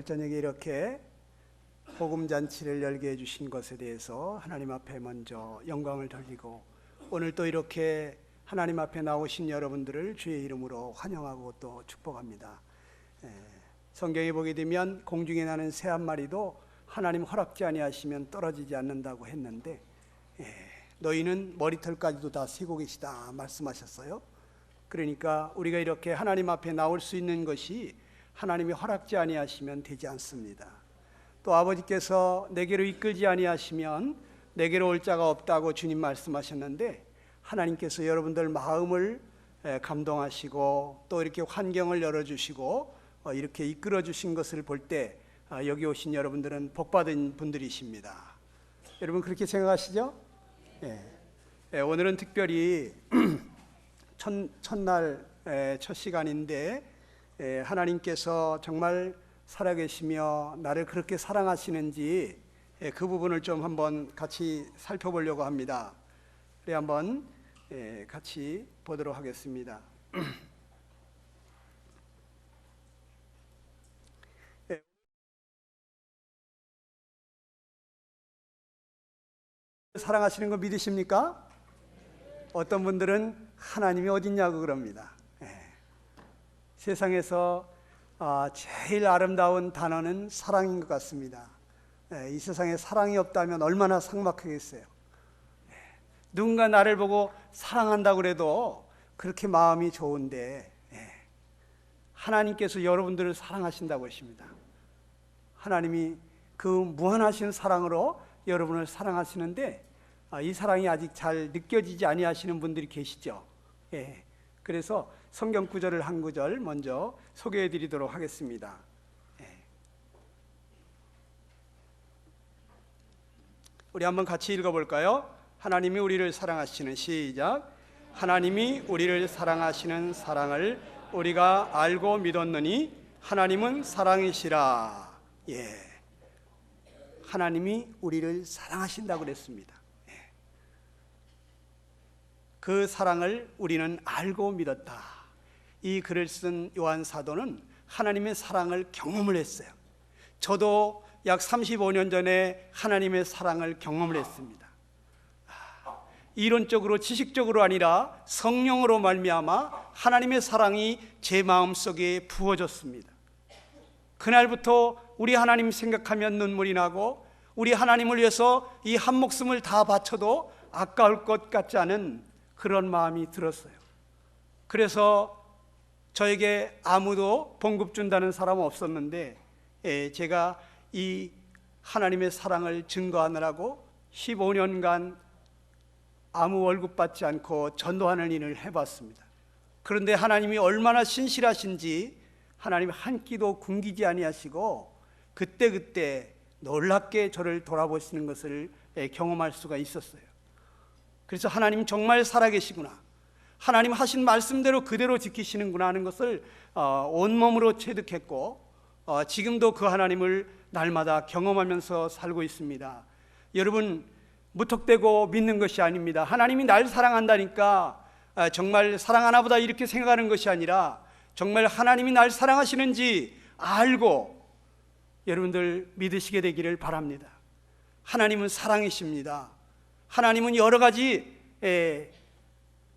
저녁에 이렇게 복음잔치를 열게 해주신 것에 대해서 하나님 앞에 먼저 영광을 돌리고, 오늘 또 이렇게 하나님 앞에 나오신 여러분들을 주의 이름으로 환영하고 또 축복합니다. 성경에 보게 되면 공중에 나는 새 한 마리도 하나님 허락지 아니하시면 떨어지지 않는다고 했는데, 너희는 머리털까지도 다 세고 계시다 말씀하셨어요. 그러니까 우리가 이렇게 하나님 앞에 나올 수 있는 것이 하나님이 허락지 아니하시면 되지 않습니다. 또 아버지께서 내게로 이끌지 아니하시면 내게로 올 자가 없다고 주님 말씀하셨는데, 하나님께서 여러분들 마음을 감동하시고 또 이렇게 환경을 열어주시고 이렇게 이끌어 주신 것을 볼 때 여기 오신 여러분들은 복받은 분들이십니다. 여러분 그렇게 생각하시죠? 오늘은 특별히 첫날 첫 시간인데, 하나님께서 정말 살아계시며 나를 그렇게 사랑하시는지 그 부분을 좀 한번 같이 살펴보려고 합니다. 그래 한번 같이 보도록 하겠습니다. 사랑하시는 거 믿으십니까? 어떤 분들은 하나님이 어딨냐고 그럽니다. 세상에서 제일 아름다운 단어는 사랑인 것 같습니다. 이 세상에 사랑이 없다면 얼마나 삭막하겠어요. 누군가 나를 보고 사랑한다고 그래도 그렇게 마음이 좋은데, 하나님께서 여러분들을 사랑하신다고 하십니다. 하나님이 그 무한하신 사랑으로 여러분을 사랑하시는데, 이 사랑이 아직 잘 느껴지지 아니하시는 분들이 계시죠. 그래서 성경 구절을 한 구절 먼저 소개해 드리도록 하겠습니다. 우리 한번 같이 읽어볼까요? 하나님이 우리를 사랑하시는, 시작. 하나님이 우리를 사랑하시는 사랑을 우리가 알고 믿었느니 하나님은 사랑이시라. 하나님이 우리를 사랑하신다고 그랬습니다. 그 사랑을 우리는 알고 믿었다. 이 글을 쓴 요한 사도는 하나님의 사랑을 경험을 했어요. 저도 약 35년 전에 하나님의 사랑을 경험을 했습니다. 이론적으로 지식적으로 아니라 성령으로 말미암아 하나님의 사랑이 제 마음속에 부어졌습니다. 그날부터 우리 하나님 생각하면 눈물이 나고, 우리 하나님을 위해서 이 한 목숨을 다 바쳐도 아까울 것 같지 않은 그런 마음이 들었어요. 그래서 저에게 아무도 봉급 준다는 사람은 없었는데, 제가 이 하나님의 사랑을 증거하느라고 15년간 아무 월급 받지 않고 전도하는 일을 해봤습니다. 그런데 하나님이 얼마나 신실하신지 하나님이 한 끼도 굶기지 아니하시고 그때그때 놀랍게 저를 돌아보시는 것을 경험할 수가 있었어요. 그래서 하나님 정말 살아계시구나, 하나님 하신 말씀대로 그대로 지키시는구나 하는 것을 온몸으로 체득했고, 지금도 그 하나님을 날마다 경험하면서 살고 있습니다. 여러분, 무턱대고 믿는 것이 아닙니다. 하나님이 날 사랑한다니까 정말 사랑하나 보다 이렇게 생각하는 것이 아니라, 정말 하나님이 날 사랑하시는지 알고 여러분들 믿으시게 되기를 바랍니다. 하나님은 사랑이십니다. 하나님은 여러 가지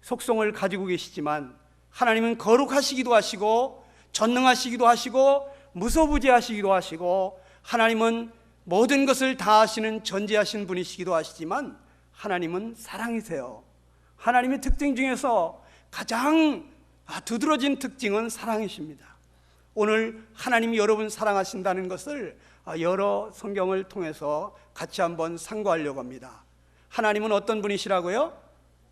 속성을 가지고 계시지만, 하나님은 거룩하시기도 하시고 전능하시기도 하시고 무소부재하시기도 하시고, 하나님은 모든 것을 다 하시는 전지하신 분이시기도 하시지만, 하나님은 사랑이세요. 하나님의 특징 중에서 가장 두드러진 특징은 사랑이십니다. 오늘 하나님이 여러분 사랑하신다는 것을 여러 성경을 통해서 같이 한번 상고하려고 합니다. 하나님은 어떤 분이시라고요?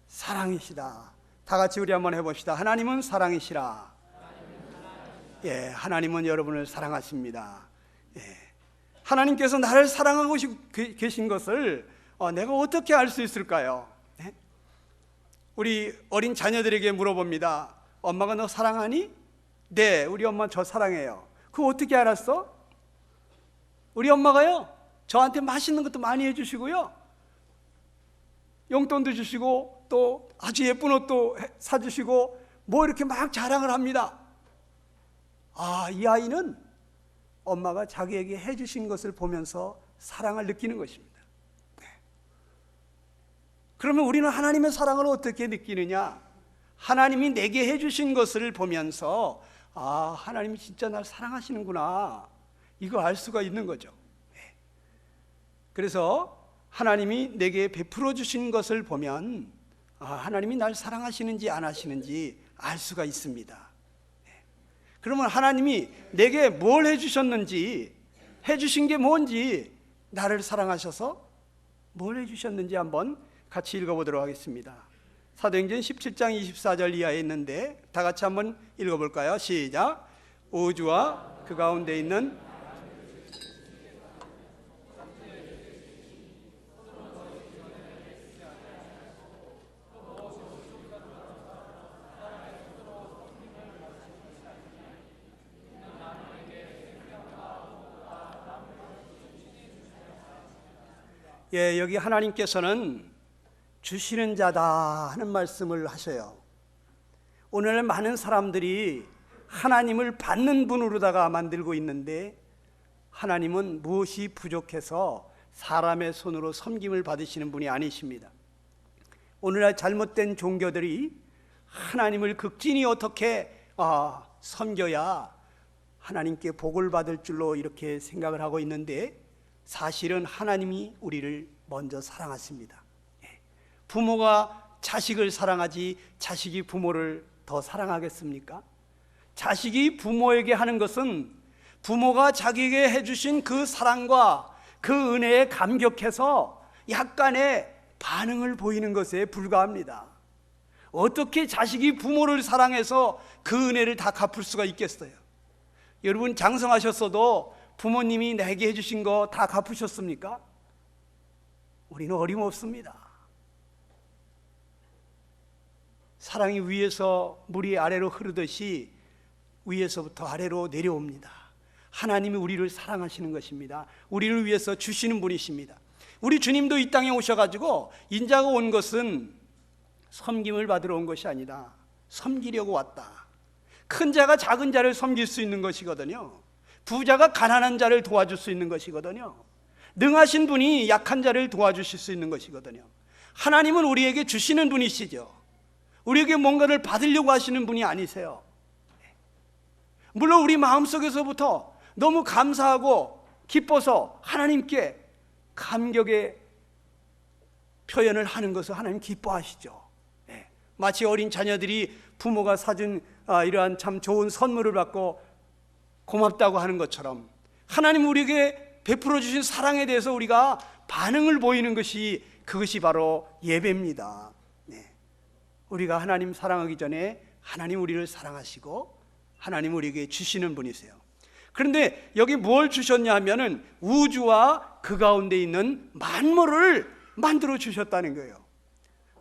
사랑이시다. 다 같이 우리 한번 해봅시다. 하나님은 사랑이시라. 하나님은 여러분을 사랑하십니다. 하나님께서 나를 사랑하고 계신 것을 내가 어떻게 알 수 있을까요? 우리 어린 자녀들에게 물어봅니다. 엄마가 너 사랑하니? 네, 우리 엄마 저 사랑해요. 그거 어떻게 알았어? 우리 엄마가요, 저한테 맛있는 것도 많이 해주시고요, 용돈도 주시고 또 아주 예쁜 옷도 사주시고 뭐 이렇게 막 자랑을 합니다. 이 아이는 엄마가 자기에게 해주신 것을 보면서 사랑을 느끼는 것입니다. 그러면 우리는 하나님의 사랑을 어떻게 느끼느냐? 하나님이 내게 해주신 것을 보면서 하나님이 진짜 날 사랑하시는구나, 이거 알 수가 있는 거죠. 그래서 하나님이 내게 베풀어 주신 것을 보면 하나님이 날 사랑하시는지 안 하시는지 알 수가 있습니다. 그러면 하나님이 내게 뭘 해주셨는지, 해주신 게 뭔지, 나를 사랑하셔서 뭘 해주셨는지 한번 같이 읽어보도록 하겠습니다. 사도행전 17장 24절 이하에 있는데 다 같이 한번 읽어볼까요? 시작. 우주와 그 가운데 있는 여기 하나님께서는 주시는 자다 하는 말씀을 하셔요. 오늘 많은 사람들이 하나님을 받는 분으로다가 만들고 있는데, 하나님은 무엇이 부족해서 사람의 손으로 섬김을 받으시는 분이 아니십니다. 오늘날 잘못된 종교들이 하나님을 극진히 어떻게 섬겨야 하나님께 복을 받을 줄로 이렇게 생각을 하고 있는데, 사실은 하나님이 우리를 먼저 사랑하십니다. 부모가 자식을 사랑하지 자식이 부모를 더 사랑하겠습니까? 자식이 부모에게 하는 것은 부모가 자기에게 해주신 그 사랑과 그 은혜에 감격해서 약간의 반응을 보이는 것에 불과합니다. 어떻게 자식이 부모를 사랑해서 그 은혜를 다 갚을 수가 있겠어요? 여러분, 장성하셨어도 부모님이 내게 해주신 거 다 갚으셨습니까? 우리는 어림없습니다. 사랑이 위에서 물이 아래로 흐르듯이 위에서부터 아래로 내려옵니다. 하나님이 우리를 사랑하시는 것입니다. 우리를 위해서 주시는 분이십니다. 우리 주님도 이 땅에 오셔가지고 인자가 온 것은 섬김을 받으러 온 것이 아니라 섬기려고 왔다. 큰 자가 작은 자를 섬길 수 있는 것이거든요. 부자가 가난한 자를 도와줄 수 있는 것이거든요. 능하신 분이 약한 자를 도와주실 수 있는 것이거든요. 하나님은 우리에게 주시는 분이시죠. 우리에게 뭔가를 받으려고 하시는 분이 아니세요. 물론 우리 마음속에서부터 너무 감사하고 기뻐서 하나님께 감격의 표현을 하는 것을 하나님 기뻐하시죠. 마치 어린 자녀들이 부모가 사준 이러한 참 좋은 선물을 받고 고맙다고 하는 것처럼, 하나님 우리에게 베풀어 주신 사랑에 대해서 우리가 반응을 보이는 것이, 그것이 바로 예배입니다. 우리가 하나님 사랑하기 전에 하나님 우리를 사랑하시고 하나님 우리에게 주시는 분이세요. 그런데 여기 뭘 주셨냐 하면은 우주와 그 가운데 있는 만물을 만들어 주셨다는 거예요.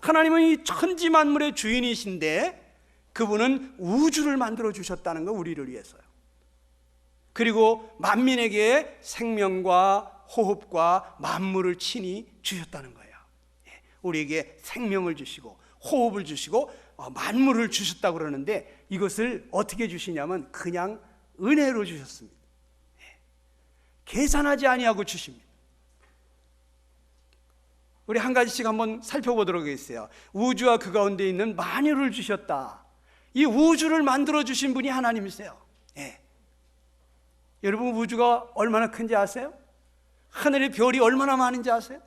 하나님은 이 천지 만물의 주인이신데 그분은 우주를 만들어 주셨다는 거, 우리를 위해서요. 그리고 만민에게 생명과 호흡과 만물을 친히 주셨다는 거예요. 우리에게 생명을 주시고 호흡을 주시고 만물을 주셨다고 그러는데, 이것을 어떻게 주시냐면 그냥 은혜로 주셨습니다. 계산하지 아니하고 주십니다. 우리 한 가지씩 한번 살펴보도록 하겠어요. 우주와 그 가운데 있는 만유를 주셨다. 이 우주를 만들어 주신 분이 하나님이세요. 여러분, 우주가 얼마나 큰지 아세요? 하늘의 별이 얼마나 많은지 아세요?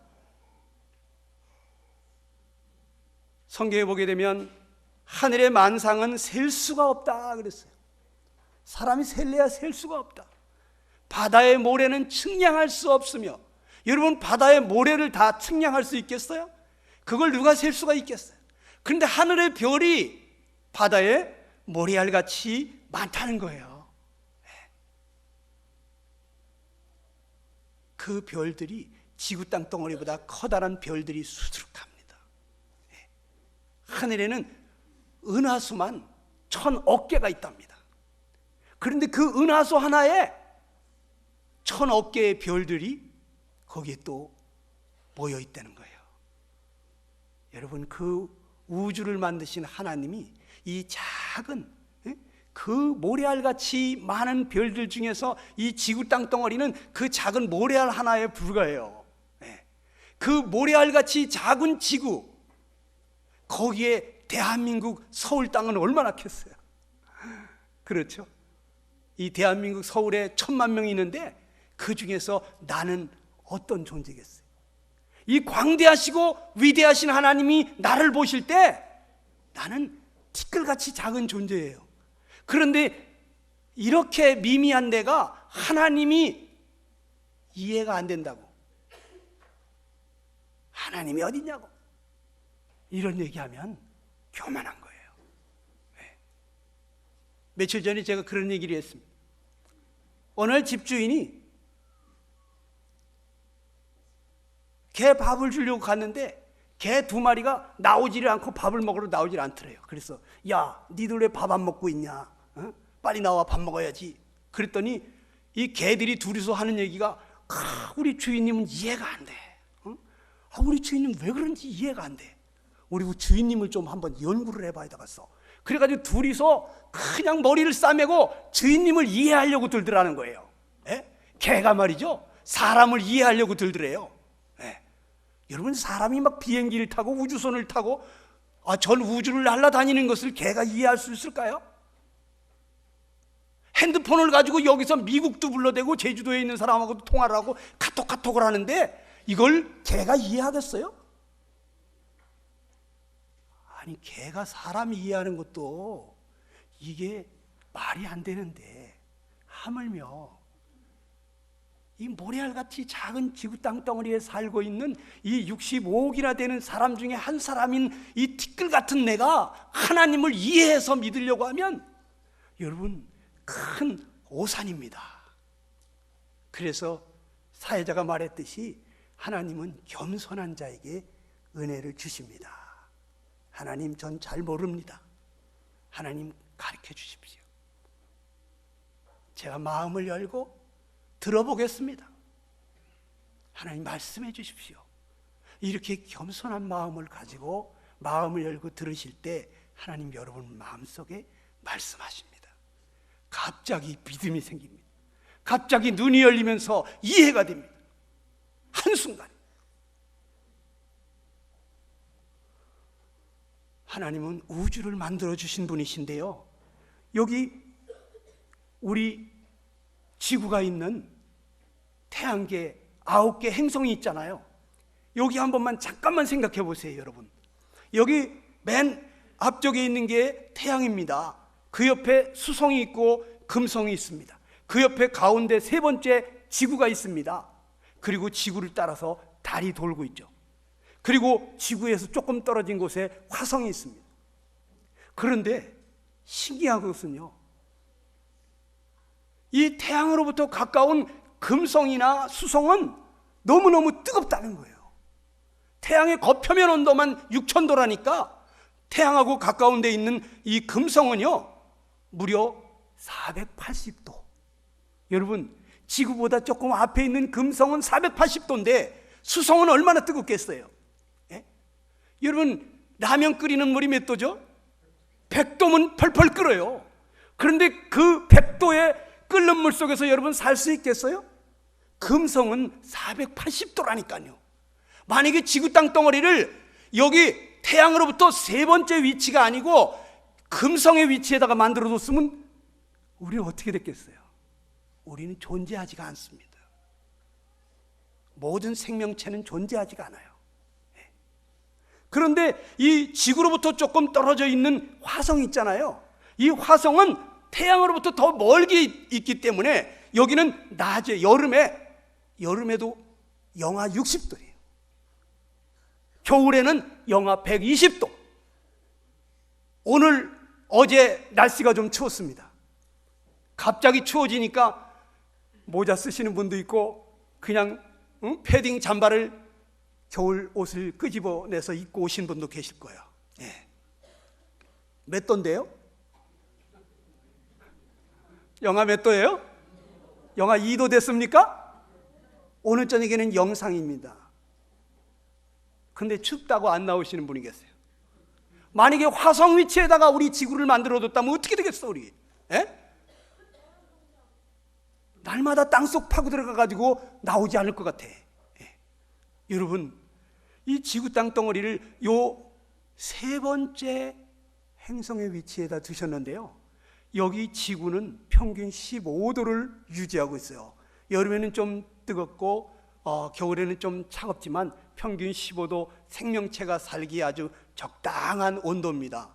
성경에 보게 되면 하늘의 만상은 셀 수가 없다 그랬어요. 사람이 셀래야 셀 수가 없다. 바다의 모래는 측량할 수 없으며, 여러분, 바다의 모래를 다 측량할 수 있겠어요? 그걸 누가 셀 수가 있겠어요? 그런데 하늘의 별이 바다에 모래알같이 많다는 거예요. 그 별들이 지구 땅덩어리보다 커다란 별들이 수두룩합니다. 하늘에는 은하수만 1000억 개가 있답니다. 그런데 그 은하수 하나에 1000억 개의 별들이 거기에 또 모여 있다는 거예요. 여러분, 그 우주를 만드신 하나님이 이 작은 그 모래알같이 많은 별들 중에서 이 지구 땅덩어리는 그 작은 모래알 하나에 불과해요. 그 모래알같이 작은 지구, 거기에 대한민국 서울 땅은 얼마나 컸어요. 그렇죠? 이 대한민국 서울에 1,000만 명이 있는데 그 중에서 나는 어떤 존재겠어요? 이 광대하시고 위대하신 하나님이 나를 보실 때 나는 티끌같이 작은 존재예요. 그런데 이렇게 미미한 내가 하나님이 이해가 안 된다고, 하나님이 어디냐고 이런 얘기하면 교만한 거예요. 며칠 전에 제가 그런 얘기를 했습니다. 오늘 집주인이 개 밥을 주려고 갔는데 개 2마리가 나오지를 않고 밥을 먹으러 나오질 않더래요. 그래서 야, 니들 왜 밥 안 먹고 있냐? 어? 빨리 나와 밥 먹어야지. 그랬더니 이 개들이 둘이서 하는 얘기가 우리 주인님은 이해가 안 돼. 어? 우리 주인님 왜 그런지 이해가 안 돼. 우리 주인님을 좀 한번 연구를 해봐야 되겠어. 그래가지고 둘이서 그냥 머리를 싸매고 주인님을 이해하려고 들더라는 거예요. 개가 말이죠, 사람을 이해하려고 들더래요. 여러분, 사람이 막 비행기를 타고 우주선을 타고 전 우주를 날아다니는 것을 개가 이해할 수 있을까요? 핸드폰을 가지고 여기서 미국도 불러대고 제주도에 있는 사람하고도 통화를 하고 카톡을 하는데 이걸 개가 이해하겠어요? 아니, 개가 사람이 이해하는 것도 이게 말이 안 되는데 하물며 이 모래알같이 작은 지구 땅덩어리에 살고 있는 이 65억이나 되는 사람 중에 한 사람인 이 티끌 같은 내가 하나님을 이해해서 믿으려고 하면 여러분, 큰 오산입니다. 그래서 사회자가 말했듯이 하나님은 겸손한 자에게 은혜를 주십니다. 하나님, 전 잘 모릅니다. 하나님 가르쳐 주십시오. 제가 마음을 열고 들어보겠습니다. 하나님 말씀해 주십시오. 이렇게 겸손한 마음을 가지고 마음을 열고 들으실 때 하나님 여러분 마음속에 말씀하십니다. 갑자기 믿음이 생깁니다. 갑자기 눈이 열리면서 이해가 됩니다. 한순간. 하나님은 우주를 만들어 주신 분이신데요, 여기 우리 지구가 있는 태양계 9개 행성이 있잖아요. 여기 한 번만 잠깐만 생각해 보세요, 여러분. 여기 맨 앞쪽에 있는 게 태양입니다. 그 옆에 수성이 있고 금성이 있습니다. 그 옆에 가운데 3번째 지구가 있습니다. 그리고 지구를 따라서 달이 돌고 있죠. 그리고 지구에서 조금 떨어진 곳에 화성이 있습니다. 그런데 신기한 것은요, 이 태양으로부터 가까운 금성이나 수성은 너무너무 뜨겁다는 거예요. 태양의 겉표면 온도만 6,000도라니까 태양하고 가까운 데 있는 이 금성은요 무려 480도. 여러분, 지구보다 조금 앞에 있는 금성은 480도인데 수성은 얼마나 뜨겁겠어요? 여러분, 라면 끓이는 물이 몇 도죠? 100도면 펄펄 끓어요. 그런데 그 100도의 끓는 물 속에서 여러분 살 수 있겠어요? 금성은 480도라니까요. 만약에 지구 땅덩어리를 여기 태양으로부터 3번째 위치가 아니고 금성의 위치에다가 만들어뒀으면 우리는 어떻게 됐겠어요? 우리는 존재하지가 않습니다. 모든 생명체는 존재하지가 않아요. 그런데 이 지구로부터 조금 떨어져 있는 화성 있잖아요. 이 화성은 태양으로부터 더 멀게 있기 때문에 여기는 낮에, 여름에도 영하 60도예요. 겨울에는 영하 120도. 오늘 어제 날씨가 좀 추웠습니다. 갑자기 추워지니까 모자 쓰시는 분도 있고 그냥 패딩 잠바를 겨울 옷을 끄집어내서 입고 오신 분도 계실 거예요. 몇 도인데요? 영하 몇 도예요? 영하 2도 됐습니까? 오늘 저녁에는 영상입니다. 근데 춥다고 안 나오시는 분이 계세요. 만약에 화성 위치에다가 우리 지구를 만들어뒀다면 어떻게 되겠어, 우리? 예? 날마다 땅속 파고 들어가가지고 나오지 않을 것 같아. 예. 여러분, 이 지구 땅덩어리를 요 세 번째 행성의 위치에다 두셨는데요, 여기 지구는 평균 15도를 유지하고 있어요. 여름에는 좀 뜨겁고 겨울에는 좀 차갑지만 평균 15도, 생명체가 살기에 아주 적당한 온도입니다.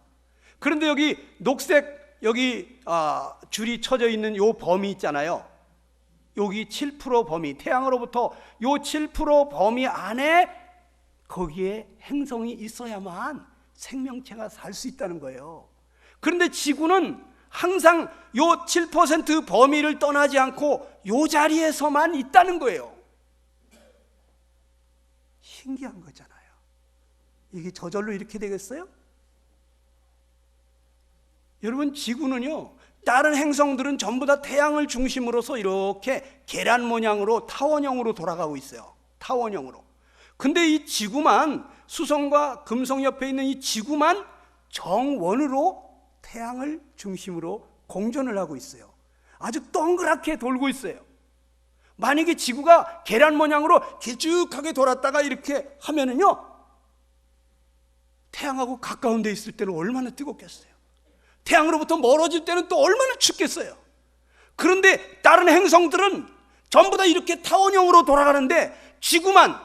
그런데 여기 녹색 여기 줄이 쳐져 있는 요 범위 있잖아요. 여기 7% 범위, 태양으로부터 요 7% 범위 안에 거기에 행성이 있어야만 생명체가 살 수 있다는 거예요. 그런데 지구는 항상 요 7% 범위를 떠나지 않고 요 자리에서만 있다는 거예요. 신기한 거잖아요. 이게 저절로 이렇게 되겠어요? 여러분, 지구는요, 다른 행성들은 전부 다 태양을 중심으로서 이렇게 계란 모양으로 타원형으로 돌아가고 있어요. 타원형으로. 근데 이 지구만, 수성과 금성 옆에 있는 이 지구만 정원으로 태양을 중심으로 공전을 하고 있어요. 아주 동그랗게 돌고 있어요. 만약에 지구가 계란 모양으로 길쭉하게 돌았다가 이렇게 하면은요, 태양하고 가까운 데 있을 때는 얼마나 뜨겁겠어요. 태양으로부터 멀어질 때는 또 얼마나 춥겠어요. 그런데 다른 행성들은 전부 다 이렇게 타원형으로 돌아가는데 지구만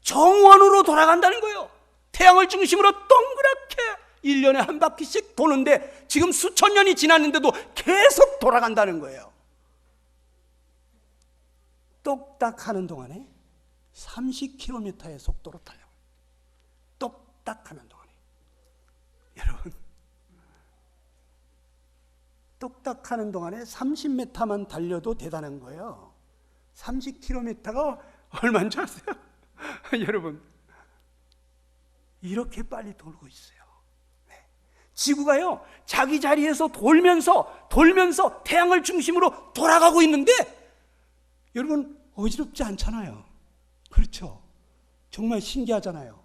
정원으로 돌아간다는 거예요. 태양을 중심으로 동그랗게 1년에 한 바퀴씩 도는데 지금 수천 년이 지났는데도 계속 돌아간다는 거예요. 똑딱하는 동안에 30km의 속도로 달려요. 똑딱하는 동안에. 여러분, 똑딱하는 동안에 30m만 달려도 대단한 거예요. 30km가 얼마인 줄 아세요? 여러분, 이렇게 빨리 돌고 있어요. 네. 지구가요, 자기 자리에서 돌면서 태양을 중심으로 돌아가고 있는데, 여러분, 어지럽지 않잖아요. 그렇죠? 정말 신기하잖아요.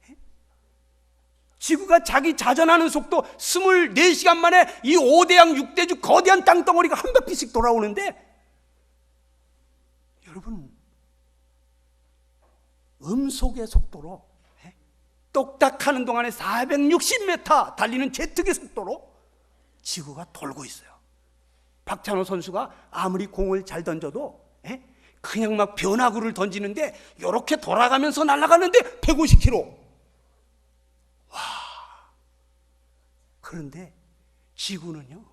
네? 지구가 자기 자전하는 속도 24시간 만에 이 5대양 6대주 거대한 땅덩어리가 한 바퀴씩 돌아오는데, 여러분, 음속의 속도로 똑딱하는 동안에 460m 달리는 제트기 속도로 지구가 돌고 있어요. 박찬호 선수가 아무리 공을 잘 던져도 그냥 막 변화구를 던지는데 이렇게 돌아가면서 날아가는데 150km. 와! 그런데 지구는요,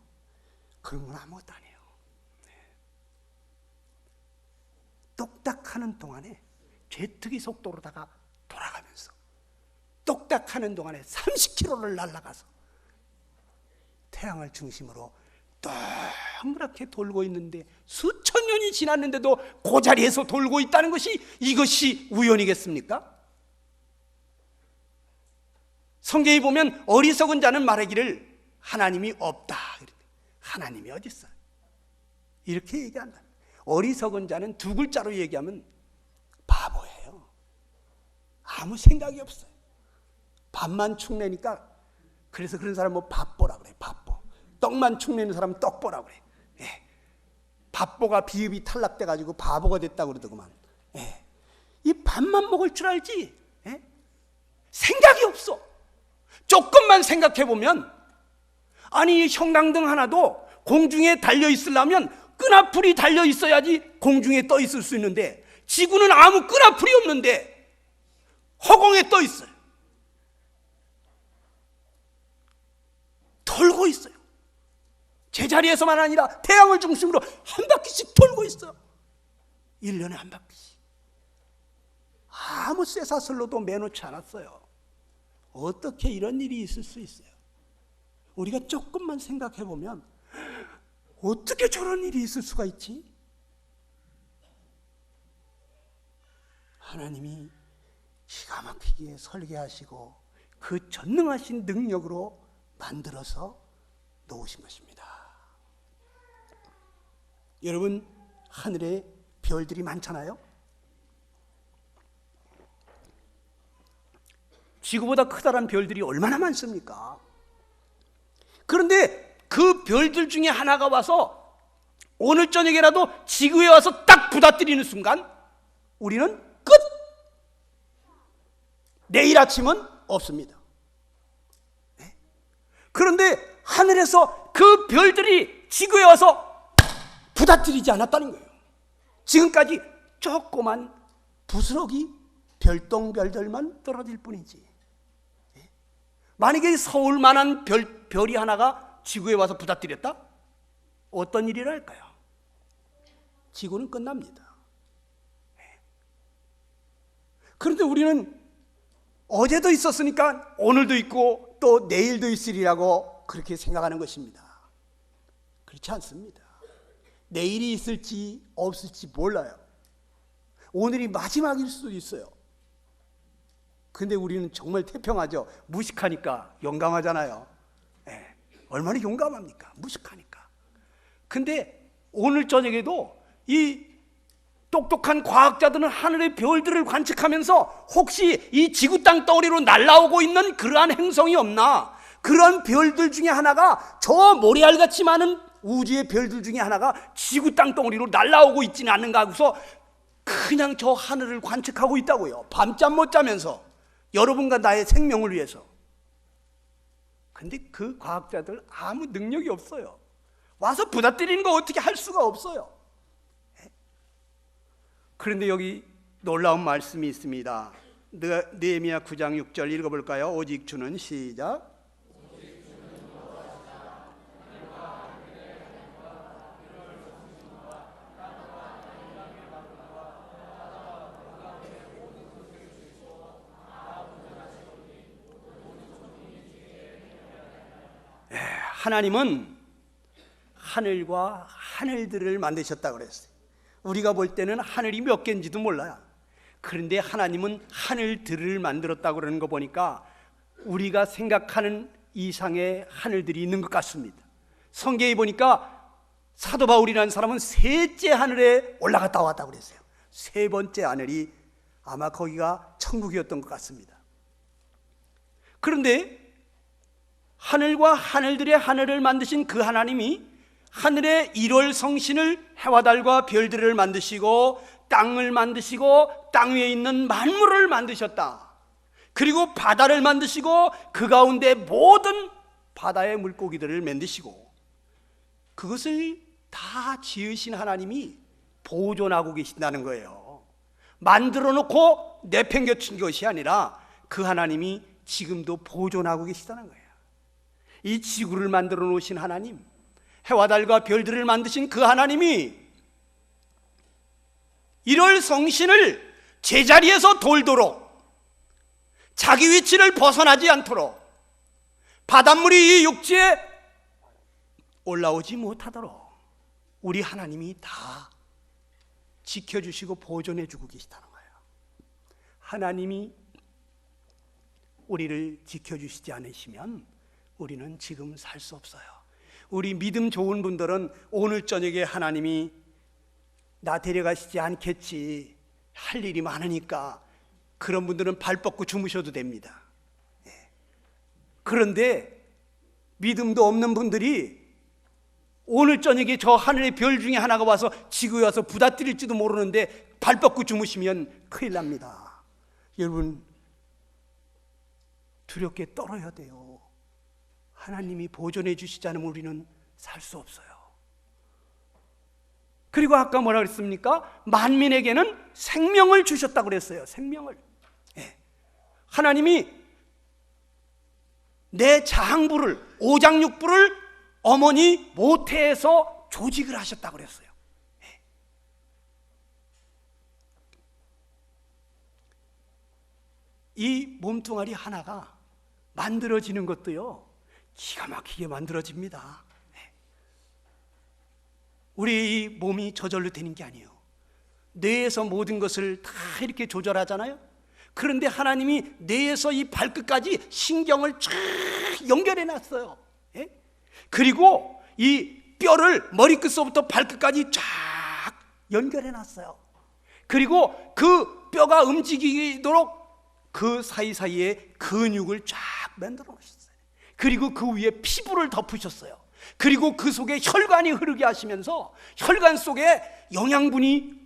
그런 건 아무것도 아니에요. 똑딱하는 동안에 제트기 속도로다가 돌아가면서 똑딱하는 동안에 30km를 날아가서 태양을 중심으로 동그랗게 돌고 있는데 수천 년이 지났는데도 그 자리에서 돌고 있다는 것이, 이것이 우연이겠습니까? 성경에 보면 어리석은 자는 말하기를 하나님이 없다. 하나님이 어디 있어? 이렇게 얘기한다. 어리석은 자는 두 글자로 얘기하면 바보예요. 아무 생각이 없어요. 밥만 축내니까, 그래서 그런 사람 뭐 밥보라 그래. 밥보. 떡만 축내는 사람 떡보라 그래. 예. 밥보가 비읍이 탈락돼 가지고 바보가 됐다고 그러더구만. 예. 이 밥만 먹을 줄 알지. 예? 생각이 없어. 조금만 생각해 보면, 아니 형광등 하나도 공중에 달려 있으려면 끈앞풀이 달려 있어야지 공중에 떠 있을 수 있는데, 지구는 아무 끈앞풀이 없는데 허공에 떠 있어요. 돌고 있어요. 제자리에서만 아니라 태양을 중심으로 한 바퀴씩 돌고 있어요. 1년에 한 바퀴씩. 아무 쇠사슬로도 매놓지 않았어요. 어떻게 이런 일이 있을 수 있어요? 우리가 조금만 생각해 보면 어떻게 저런 일이 있을 수가 있지? 하나님이 기가 막히게 설계하시고 그 전능하신 능력으로 만들어서 놓으신 것입니다. 여러분, 하늘에 별들이 많잖아요. 지구보다 크다란 별들이 얼마나 많습니까? 그런데 그 별들 중에 하나가 와서 오늘 저녁에라도 지구에 와서 딱 부닥뜨리는 순간 우리는 끝! 내일 아침은 없습니다. 그런데 하늘에서 그 별들이 지구에 와서 부닥뜨리지 않았다는 거예요. 지금까지 조그만 부스러기 별똥별들만 떨어질 뿐이지. 만약에 서울만한 별이 하나가 지구에 와서 부닥뜨렸다? 어떤 일이랄까요? 지구는 끝납니다. 그런데 우리는 어제도 있었으니까 오늘도 있고 또 내일도 있으리라고 그렇게 생각하는 것입니다. 그렇지 않습니다. 내일이 있을지 없을지 몰라요. 오늘이 마지막일 수도 있어요. 근데 우리는 정말 태평하죠. 무식하니까 용감하잖아요. 얼마나 용감합니까? 무식하니까. 근데 오늘 저녁에도 이 똑똑한 과학자들은 하늘의 별들을 관측하면서 혹시 이 지구 땅 덩어리로 날아오고 있는 그러한 행성이 없나, 그러한 별들 중에 하나가 저 모래알같이 많은 우주의 별들 중에 하나가 지구 땅 덩어리로 날아오고 있지는 않는가 하고서 그냥 저 하늘을 관측하고 있다고요. 밤잠 못 자면서 여러분과 나의 생명을 위해서. 근데 그 과학자들 아무 능력이 없어요. 와서 부닥뜨리는 거 어떻게 할 수가 없어요. 그런데 여기 놀라운 말씀이 있습니다. 느헤미야 9장 6절 읽어볼까요? 오직 주는, 시작. 하나님은 하늘과 하늘들을 만드셨다고 그랬어요. 우리가 볼 때는 하늘이 몇 개인지도 몰라요. 그런데 하나님은 하늘들을 만들었다고 그러는 거 보니까 우리가 생각하는 이상의 하늘들이 있는 것 같습니다. 성경에 보니까 사도 바울이라는 사람은 셋째 하늘에 올라갔다 왔다고 그랬어요. 세 번째 하늘이 아마 거기가 천국이었던 것 같습니다. 그런데 하늘과 하늘들의 하늘을 만드신 그 하나님이 하늘의 일월 성신을, 해와 달과 별들을 만드시고 땅을 만드시고 땅 위에 있는 만물을 만드셨다. 그리고 바다를 만드시고 그 가운데 모든 바다의 물고기들을 만드시고, 그것을 다 지으신 하나님이 보존하고 계신다는 거예요. 만들어 놓고 내팽개친 것이 아니라 그 하나님이 지금도 보존하고 계시다는 거예요. 이 지구를 만들어 놓으신 하나님, 해와 달과 별들을 만드신 그 하나님이 일월 성신을 제자리에서 돌도록, 자기 위치를 벗어나지 않도록, 바닷물이 이 육지에 올라오지 못하도록 우리 하나님이 다 지켜주시고 보존해주고 계시다는 거예요. 하나님이 우리를 지켜주시지 않으시면 우리는 지금 살 수 없어요. 우리 믿음 좋은 분들은 오늘 저녁에 하나님이 나 데려가시지 않겠지, 할 일이 많으니까, 그런 분들은 발 뻗고 주무셔도 됩니다. 그런데 믿음도 없는 분들이 오늘 저녁에 저 하늘의 별 중에 하나가 와서 지구에 와서 부닥뜨릴지도 모르는데 발 뻗고 주무시면 큰일 납니다. 여러분, 두렵게 떨어야 돼요. 하나님이 보존해 주시지 않으면 우리는 살 수 없어요. 그리고 아까 뭐라 그랬습니까? 만민에게는 생명을 주셨다고 그랬어요. 생명을. 하나님이 내 자항부를, 오장육부를 어머니 모태에서 조직을 하셨다고 그랬어요. 이 몸뚱아리 하나가 만들어지는 것도요, 기가 막히게 만들어집니다. 우리 이 몸이 저절로 되는 게 아니에요. 뇌에서 모든 것을 다 이렇게 조절하잖아요. 그런데 하나님이 뇌에서 이 발끝까지 신경을 쫙 연결해 놨어요. 그리고 이 뼈를 머리끝서부터 발끝까지 쫙 연결해 놨어요. 그리고 그 뼈가 움직이도록 그 사이사이에 근육을 쫙 만들어 놓으셨어요. 그리고 그 위에 피부를 덮으셨어요. 그리고 그 속에 혈관이 흐르게 하시면서 혈관 속에 영양분이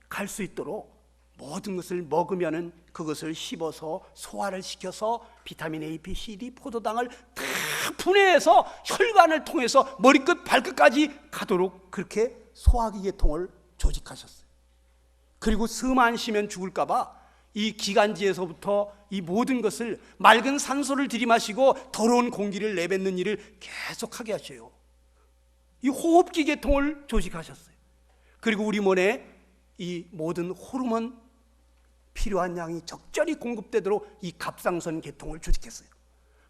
갈 수 있도록 모든 것을 먹으면은 그것을 씹어서 소화를 시켜서 비타민 A, B, C, D, 포도당을 다 분해해서 혈관을 통해서 머리끝 발끝까지 가도록 그렇게 소화기 계통을 조직하셨어요. 그리고 숨 안 쉬면 죽을까 봐 이 기관지에서부터 이 모든 것을 맑은 산소를 들이마시고 더러운 공기를 내뱉는 일을 계속하게 하셔요. 이 호흡기 계통을 조직하셨어요. 그리고 우리 몸에 이 모든 호르몬 필요한 양이 적절히 공급되도록 이 갑상선 계통을 조직했어요.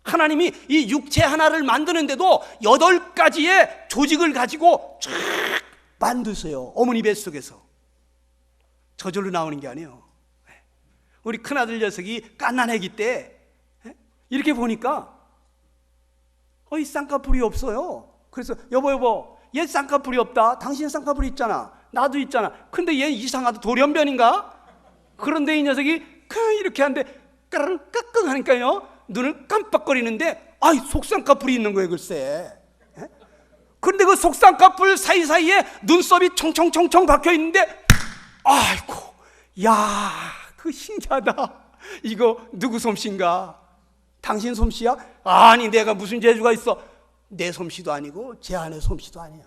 하나님이 이 육체 하나를 만드는데도 8가지의 조직을 가지고 쫙 만드세요. 어머니 뱃속에서. 저절로 나오는 게 아니에요. 우리 큰아들 녀석이 갓난아기 때 이렇게 보니까 이 쌍꺼풀이 없어요. 그래서 여보 얘 쌍꺼풀이 없다. 당신 쌍꺼풀이 있잖아. 나도 있잖아. 근데 얘 이상하다. 돌연변인가? 그런데 이 녀석이 이렇게 하는데 까르르 까꿍 하니까요 눈을 깜빡거리는데 속쌍꺼풀이 있는 거예요. 글쎄. 그런데 그 속쌍꺼풀 사이사이에 눈썹이 총총총총 박혀있는데 아이고 야 그 신기하다. 이거 누구 솜씨인가? 당신 솜씨야? 아니 내가 무슨 재주가 있어. 내 솜씨도 아니고 제 아내 솜씨도 아니에요.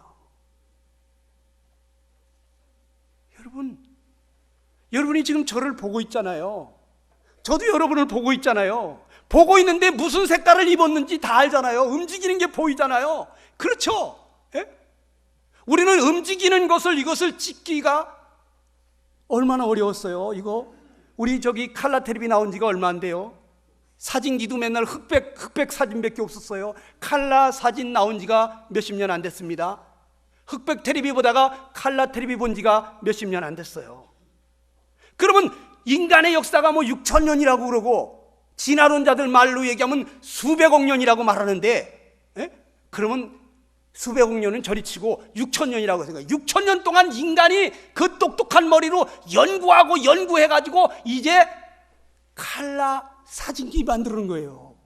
여러분이 지금 저를 보고 있잖아요. 저도 여러분을 보고 있잖아요. 보고 있는데 무슨 색깔을 입었는지 다 알잖아요. 움직이는 게 보이잖아요. 그렇죠? 예? 우리는 움직이는 이것을 찍기가 얼마나 어려웠어요. 이거 우리 저기 칼라 텔레비 나온 지가 얼마 안 돼요. 사진기도 맨날 흑백 사진밖에 없었어요. 칼라 사진 나온 지가 몇십 년 안 됐습니다. 흑백 텔레비 보다가 칼라 텔레비 본 지가 몇십 년 안 됐어요. 그러면 인간의 역사가 6,000년이라고 그러고 진화론자들 말로 얘기하면 수백억 년이라고 말하는데 그러면 수백억 년은 저리 치고 6,000년이라고 생각해요. 6,000년 동안 인간이 그 똑똑한 머리로 연구하고 연구해가지고 이제 칼라 사진기 만드는 거예요.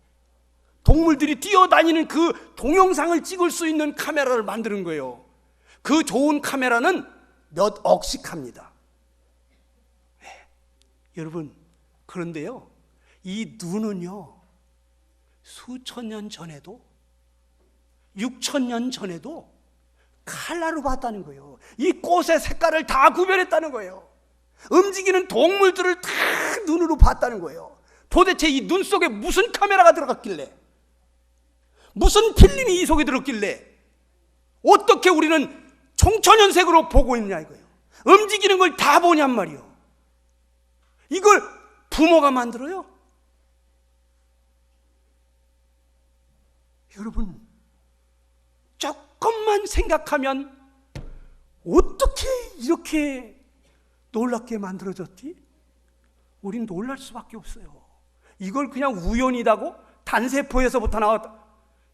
동물들이 뛰어다니는 그 동영상을 찍을 수 있는 카메라를 만드는 거예요. 그 좋은 카메라는 몇 억씩 합니다. 여러분, 그런데요, 이 눈은요, 수천 년 전에도 6,000년 전에도 칼라로 봤다는 거예요. 이 꽃의 색깔을 다 구별했다는 거예요. 움직이는 동물들을 다 눈으로 봤다는 거예요. 도대체 이 눈 속에 무슨 카메라가 들어갔길래, 무슨 필름이 이 속에 들었길래 어떻게 우리는 총천연색으로 보고 있냐 이거예요. 움직이는 걸 다 보냔 말이에요. 이걸 부모가 만들어요? 여러분, 조금만 생각하면 어떻게 이렇게 놀랍게 만들어졌지? 우린 놀랄 수밖에 없어요. 이걸 그냥 우연이다고? 단세포에서부터 나왔다.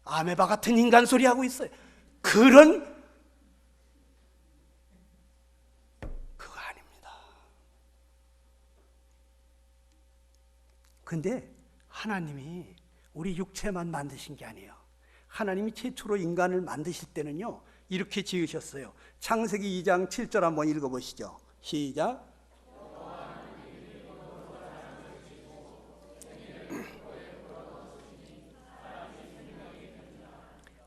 아메바 같은 인간 소리 하고 있어요. 그거 아닙니다. 근데 하나님이 우리 육체만 만드신 게 아니에요. 하나님이 최초로 인간을 만드실 때는요, 이렇게 지으셨어요. 창세기 2장 7절 한번 읽어보시죠. 시작.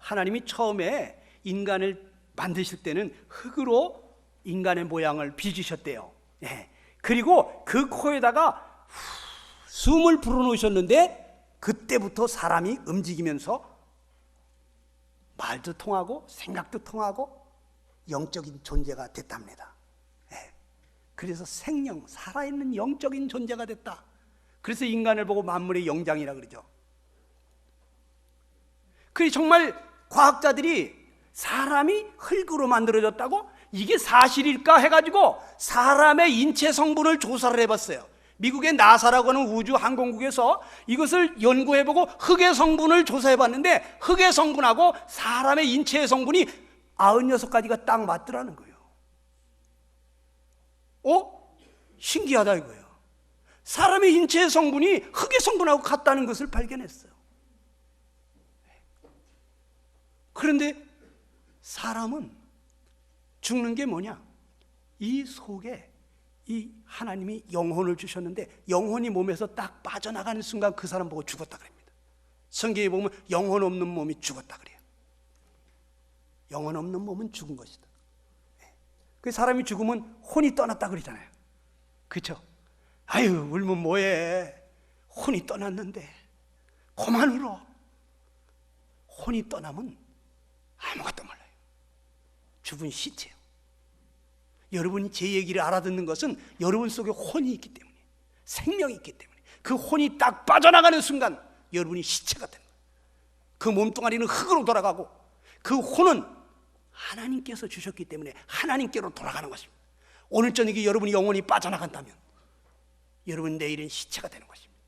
하나님이 처음에 인간을 만드실 때는 흙으로 인간의 모양을 빚으셨대요. 그리고 그 코에다가 숨을 불어넣으셨는데 그때부터 사람이 움직이면서 말도 통하고 생각도 통하고 영적인 존재가 됐답니다. 그래서 생명, 살아있는 영적인 존재가 됐다. 그래서 인간을 보고 만물의 영장이라 그러죠. 그래서 정말 과학자들이 사람이 흙으로 만들어졌다고? 이게 사실일까 해가지고 사람의 인체 성분을 조사를 해봤어요. 미국의 나사라고 하는 우주항공국에서 이것을 연구해보고 흙의 성분을 조사해봤는데 흙의 성분하고 사람의 인체의 성분이 96가지가 딱 맞더라는 거예요. 신기하다 이거예요. 사람의 인체의 성분이 흙의 성분하고 같다는 것을 발견했어요. 그런데 사람은 죽는 게 뭐냐? 이 속에 이 하나님이 영혼을 주셨는데 영혼이 몸에서 딱 빠져나가는 순간 그 사람 보고 죽었다 그럽니다. 성경에 보면 영혼 없는 몸이 죽었다 그래요. 영혼 없는 몸은 죽은 것이다. 그 사람이 죽으면 혼이 떠났다 그러잖아요. 그렇죠? 아유, 울면 뭐해? 혼이 떠났는데 그만 울어. 혼이 떠나면 아무것도 몰라요. 죽은 시체요. 여러분이 제 얘기를 알아듣는 것은 여러분 속에 혼이 있기 때문에, 생명이 있기 때문에, 그 혼이 딱 빠져나가는 순간 여러분이 시체가 되는 거예요. 그 몸뚱아리는 흙으로 돌아가고 그 혼은 하나님께서 주셨기 때문에 하나님께로 돌아가는 것입니다. 오늘 저녁에 여러분이 영혼이 빠져나간다면 여러분 내일은 시체가 되는 것입니다.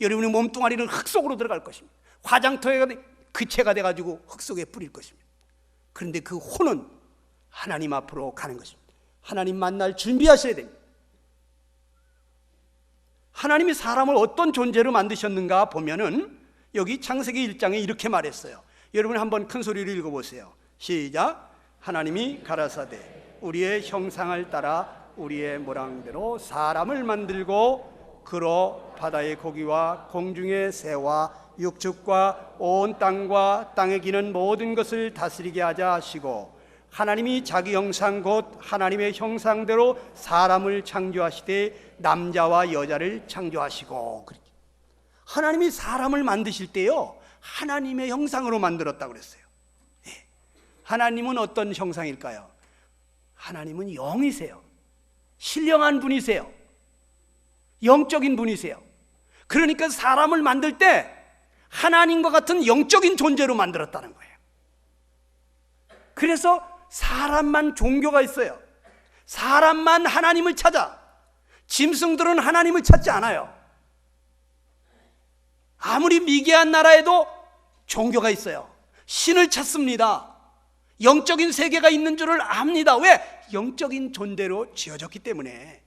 여러분의 몸뚱아리는 흙 속으로 들어갈 것입니다. 화장터에 그체가 돼가지고 흙 속에 뿌릴 것입니다. 그런데 그 혼은 하나님 앞으로 가는 것입니다. 하나님 만날 준비하셔야 됩니다. 하나님이 사람을 어떤 존재로 만드셨는가 보면은 여기 창세기 1장에 이렇게 말했어요. 여러분 한번 큰 소리로 읽어보세요. 시작. 하나님이 가라사대 우리의 형상을 따라 우리의 모양대로 사람을 만들고 그로 바다의 고기와 공중의 새와 육축과 온 땅과 땅에 기는 모든 것을 다스리게 하자 하시고 하나님이 자기 형상 곧 하나님의 형상대로 사람을 창조하시되 남자와 여자를 창조하시고. 하나님이 사람을 만드실 때요 하나님의 형상으로 만들었다고 그랬어요. 하나님은 어떤 형상일까요? 하나님은 영이세요. 신령한 분이세요. 영적인 분이세요. 그러니까 사람을 만들 때 하나님과 같은 영적인 존재로 만들었다는 거예요. 그래서 사람만 종교가 있어요. 사람만 하나님을 찾아. 짐승들은 하나님을 찾지 않아요. 아무리 미개한 나라에도 종교가 있어요. 신을 찾습니다. 영적인 세계가 있는 줄을 압니다. 왜? 영적인 존재로 지어졌기 때문에.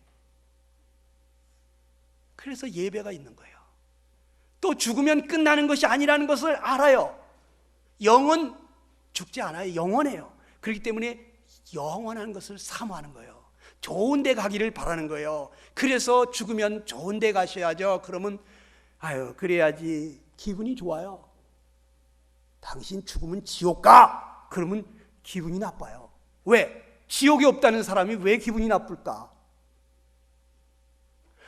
그래서 예배가 있는 거예요. 또 죽으면 끝나는 것이 아니라는 것을 알아요. 영은 죽지 않아요. 영원해요. 그렇기 때문에 영원한 것을 사모하는 거예요. 좋은 데 가기를 바라는 거예요. 그래서 죽으면 좋은 데 가셔야죠. 그러면 아유 그래야지 기분이 좋아요. 당신 죽으면 지옥 가! 그러면 기분이 나빠요. 왜? 지옥이 없다는 사람이 왜 기분이 나쁠까?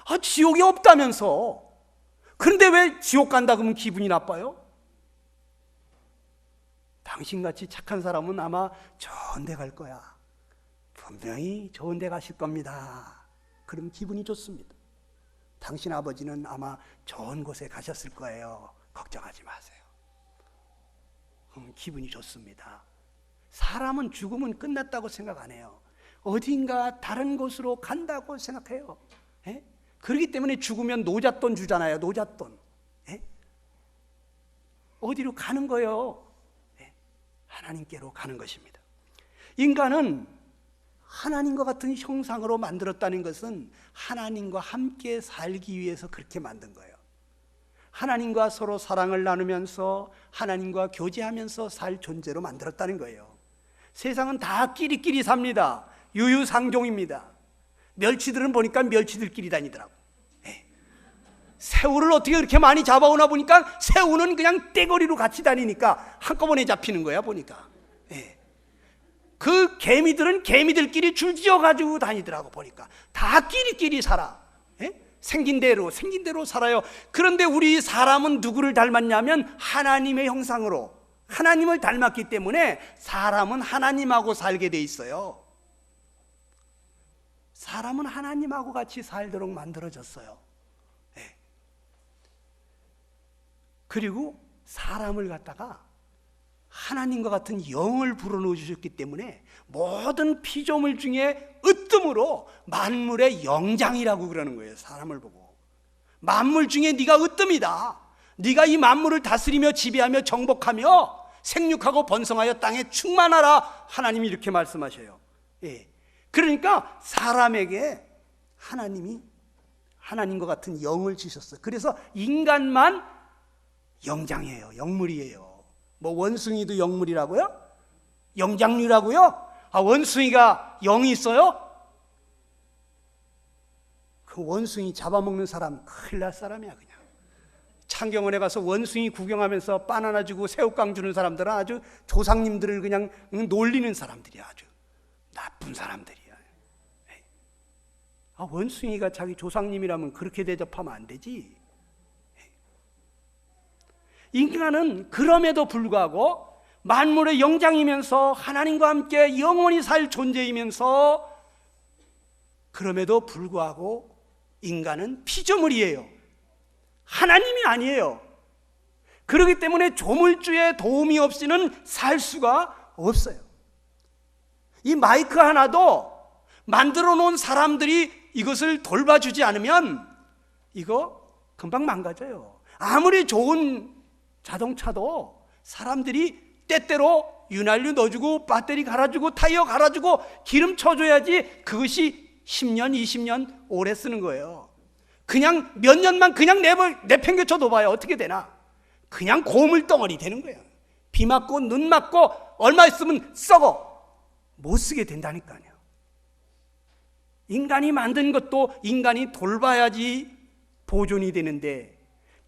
아, 지옥이 없다면서. 그런데 왜 지옥 간다 그러면 기분이 나빠요? 당신같이 착한 사람은 아마 좋은 데 갈 거야. 분명히 좋은 데 가실 겁니다. 그럼 기분이 좋습니다. 당신 아버지는 아마 좋은 곳에 가셨을 거예요. 걱정하지 마세요. 기분이 좋습니다. 사람은 죽으면 끝났다고 생각 안 해요. 어딘가 다른 곳으로 간다고 생각해요. 예? 그렇기 때문에 죽으면 노잣돈 주잖아요. 노잣돈. 예? 어디로 가는 거예요? 예? 하나님께로 가는 것입니다. 인간은 하나님과 같은 형상으로 만들었다는 것은 하나님과 함께 살기 위해서 그렇게 만든 거예요. 하나님과 서로 사랑을 나누면서 하나님과 교제하면서 살 존재로 만들었다는 거예요. 세상은 다 끼리끼리 삽니다. 유유상종입니다. 멸치들은 보니까 멸치들끼리 다니더라고. 새우를 어떻게 그렇게 많이 잡아오나 보니까 새우는 그냥 떼거리로 같이 다니니까 한꺼번에 잡히는 거야 보니까. 그 개미들은 개미들끼리 줄지어 가지고 다니더라고 보니까. 다 끼리끼리 살아. 생긴 대로 살아요. 그런데 우리 사람은 누구를 닮았냐면 하나님의 형상으로 하나님을 닮았기 때문에 사람은 하나님하고 살게 돼 있어요. 사람은 하나님하고 같이 살도록 만들어졌어요. 그리고 사람을 갖다가 하나님과 같은 영을 불어넣어 주셨기 때문에 모든 피조물 중에 으뜸으로 만물의 영장이라고 그러는 거예요. 사람을 보고 만물 중에 네가 으뜸이다. 네가 이 만물을 다스리며 지배하며 정복하며 생육하고 번성하여 땅에 충만하라. 하나님이 이렇게 말씀하셔요. 그러니까 사람에게 하나님이 하나님과 같은 영을 주셨어요. 그래서 인간만 영장이에요. 영물이에요. 뭐 원숭이도 영물이라고요? 영장류라고요? 원숭이가 영이 있어요? 그 원숭이 잡아먹는 사람 큰일 날 사람이야. 그냥 창경원에 가서 원숭이 구경하면서 바나나 주고 새우깡 주는 사람들은 아주 조상님들을 그냥 놀리는 사람들이야. 아주 나쁜 사람들이야. 원숭이가 자기 조상님이라면 그렇게 대접하면 안 되지. 인간은 그럼에도 불구하고 만물의 영장이면서 하나님과 함께 영원히 살 존재이면서 그럼에도 불구하고 인간은 피조물이에요. 하나님이 아니에요. 그렇기 때문에 조물주의 도움이 없이는 살 수가 없어요. 이 마이크 하나도 만들어 놓은 사람들이 이것을 돌봐주지 않으면 이거 금방 망가져요. 아무리 좋은 자동차도 사람들이 때때로 윤활유 넣어주고 배터리 갈아주고 타이어 갈아주고 기름 쳐줘야지 그것이 10년 20년 오래 쓰는 거예요. 그냥 몇 년만 그냥 내팽개쳐 둬봐요. 어떻게 되나? 그냥 고물덩어리 되는 거예요. 비 맞고 눈 맞고 얼마 있으면 썩어 못 쓰게 된다니까요. 인간이 만든 것도 인간이 돌봐야지 보존이 되는데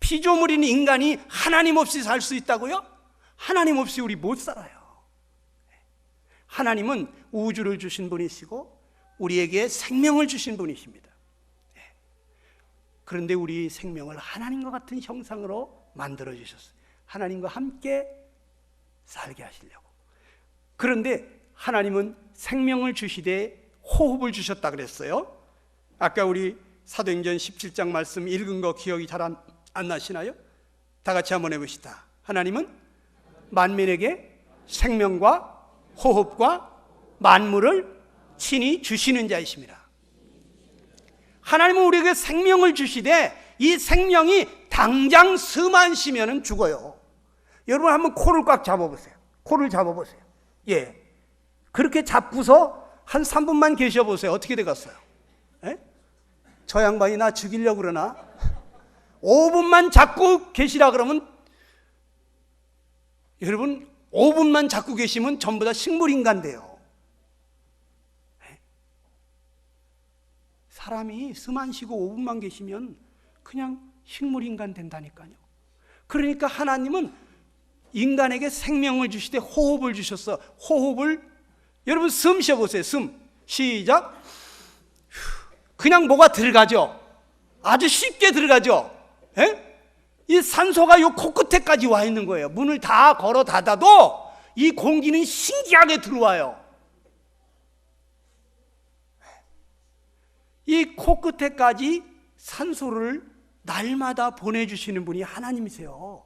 피조물인 인간이 하나님 없이 살 수 있다고요? 하나님 없이 우리 못 살아요. 하나님은 우주를 주신 분이시고 우리에게 생명을 주신 분이십니다. 그런데 우리 생명을 하나님과 같은 형상으로 만들어 주셨어요. 하나님과 함께 살게 하시려고. 그런데 하나님은 생명을 주시되 호흡을 주셨다 그랬어요. 아까 우리 사도행전 17장 말씀 읽은 거 기억이 잘 안 나시나요? 다 같이 한번 해봅시다. 하나님은 만민에게 생명과 호흡과 만물을 친히 주시는 자이십니다. 하나님은 우리에게 생명을 주시되 이 생명이 당장 숨 안 쉬면 죽어요. 여러분 한번 코를 꽉 잡아보세요. 코를 잡아보세요. 예, 그렇게 잡고서 한 3분만 계셔보세요. 어떻게 되겠어요? 에? 저 양반이 나 죽이려고 그러나? 5분만 잡고 계시라 그러면 여러분 5분만 잡고 계시면 전부 다 식물인간 돼요. 사람이 숨 안 쉬고 5분만 계시면 그냥 식물인간 된다니까요. 그러니까 하나님은 인간에게 생명을 주시되 호흡을 주셨어. 호흡을 여러분 숨 쉬어보세요. 숨 시작. 그냥 뭐가 들어가죠. 아주 쉽게 들어가죠. 에? 이 산소가 요 코끝에까지 와 있는 거예요. 문을 다 걸어 닫아도 이 공기는 신기하게 들어와요. 이 코끝에까지 산소를 날마다 보내주시는 분이 하나님이세요.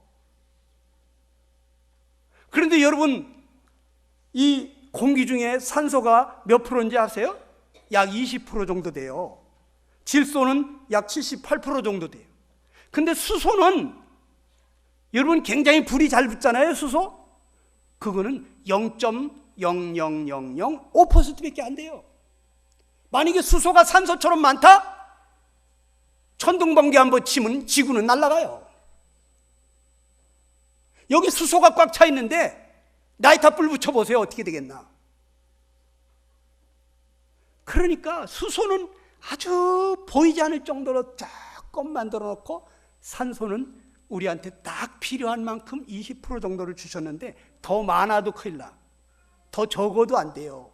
그런데 여러분 이 공기 중에 산소가 몇 프로인지 아세요? 약 20% 정도 돼요. 질소는 약 78% 정도 돼요. 근데 수소는 여러분 굉장히 불이 잘 붙잖아요. 수소 그거는 0.00005%밖에 안 돼요. 만약에 수소가 산소처럼 많다? 천둥번개 한번 치면 지구는 날아가요. 여기 수소가 꽉 차 있는데 나이타 불 붙여보세요. 어떻게 되겠나? 그러니까 수소는 아주 보이지 않을 정도로 조금 만들어 놓고 산소는 우리한테 딱 필요한 만큼 20% 정도를 주셨는데 더 많아도 큰일 나. 더 적어도 안 돼요.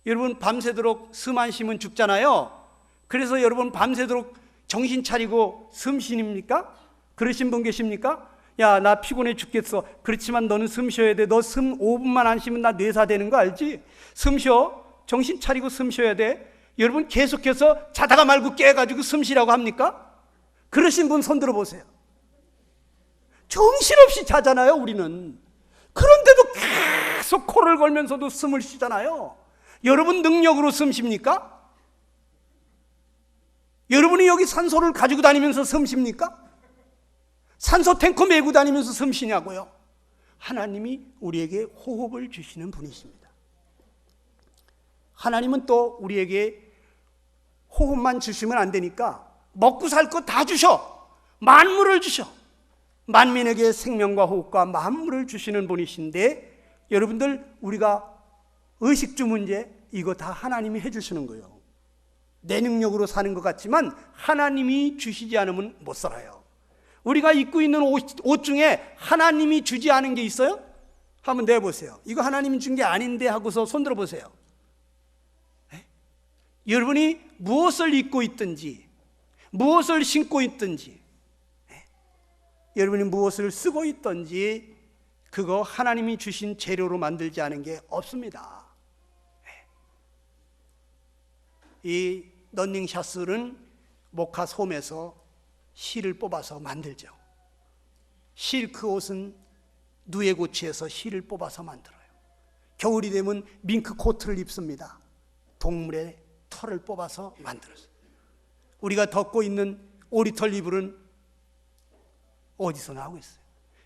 여러분 밤새도록 숨 안 쉬면 죽잖아요. 그래서 여러분 밤새도록 정신 차리고 숨 쉬십니까? 그러신 분 계십니까? 야, 나 피곤해 죽겠어. 그렇지만 너는 숨 쉬어야 돼. 너 숨 5분만 안 쉬면 나 뇌사 되는 거 알지? 숨 쉬어. 정신 차리고 숨 쉬어야 돼. 여러분 계속해서 자다가 말고 깨가지고 숨 쉬라고 합니까? 그러신 분 손 들어보세요. 정신없이 자잖아요 우리는. 그런데도 계속 코를 걸면서도 숨을 쉬잖아요. 여러분 능력으로 숨 쉽니까? 여러분이 여기 산소를 가지고 다니면서 숨 쉽니까? 산소 탱크 메고 다니면서 숨 쉬냐고요? 하나님이 우리에게 호흡을 주시는 분이십니다. 하나님은 또 우리에게 호흡만 주시면 안 되니까 먹고 살 거 다 주셔. 만물을 주셔. 만민에게 생명과 호흡과 만물을 주시는 분이신데, 여러분들, 우리가 의식주 문제 이거 다 하나님이 해주시는 거예요. 내 능력으로 사는 것 같지만 하나님이 주시지 않으면 못 살아요. 우리가 입고 있는 옷 중에 하나님이 주지 않은 게 있어요? 한번 내보세요. 이거 하나님이 준 게 아닌데 하고서 손들어 보세요. 네? 여러분이 무엇을 입고 있든지, 무엇을 신고 있든지, 네? 여러분이 무엇을 쓰고 있든지 그거 하나님이 주신 재료로 만들지 않은 게 없습니다. 네. 이 런닝샷은 모카 솜에서 실을 뽑아서 만들죠. 실크 옷은 누에고치에서 실을 뽑아서 만들어요. 겨울이 되면 밍크 코트를 입습니다. 동물의 털을 뽑아서 만들었어요. 우리가 덮고 있는 오리털 이불은 어디서 나오고 있어요?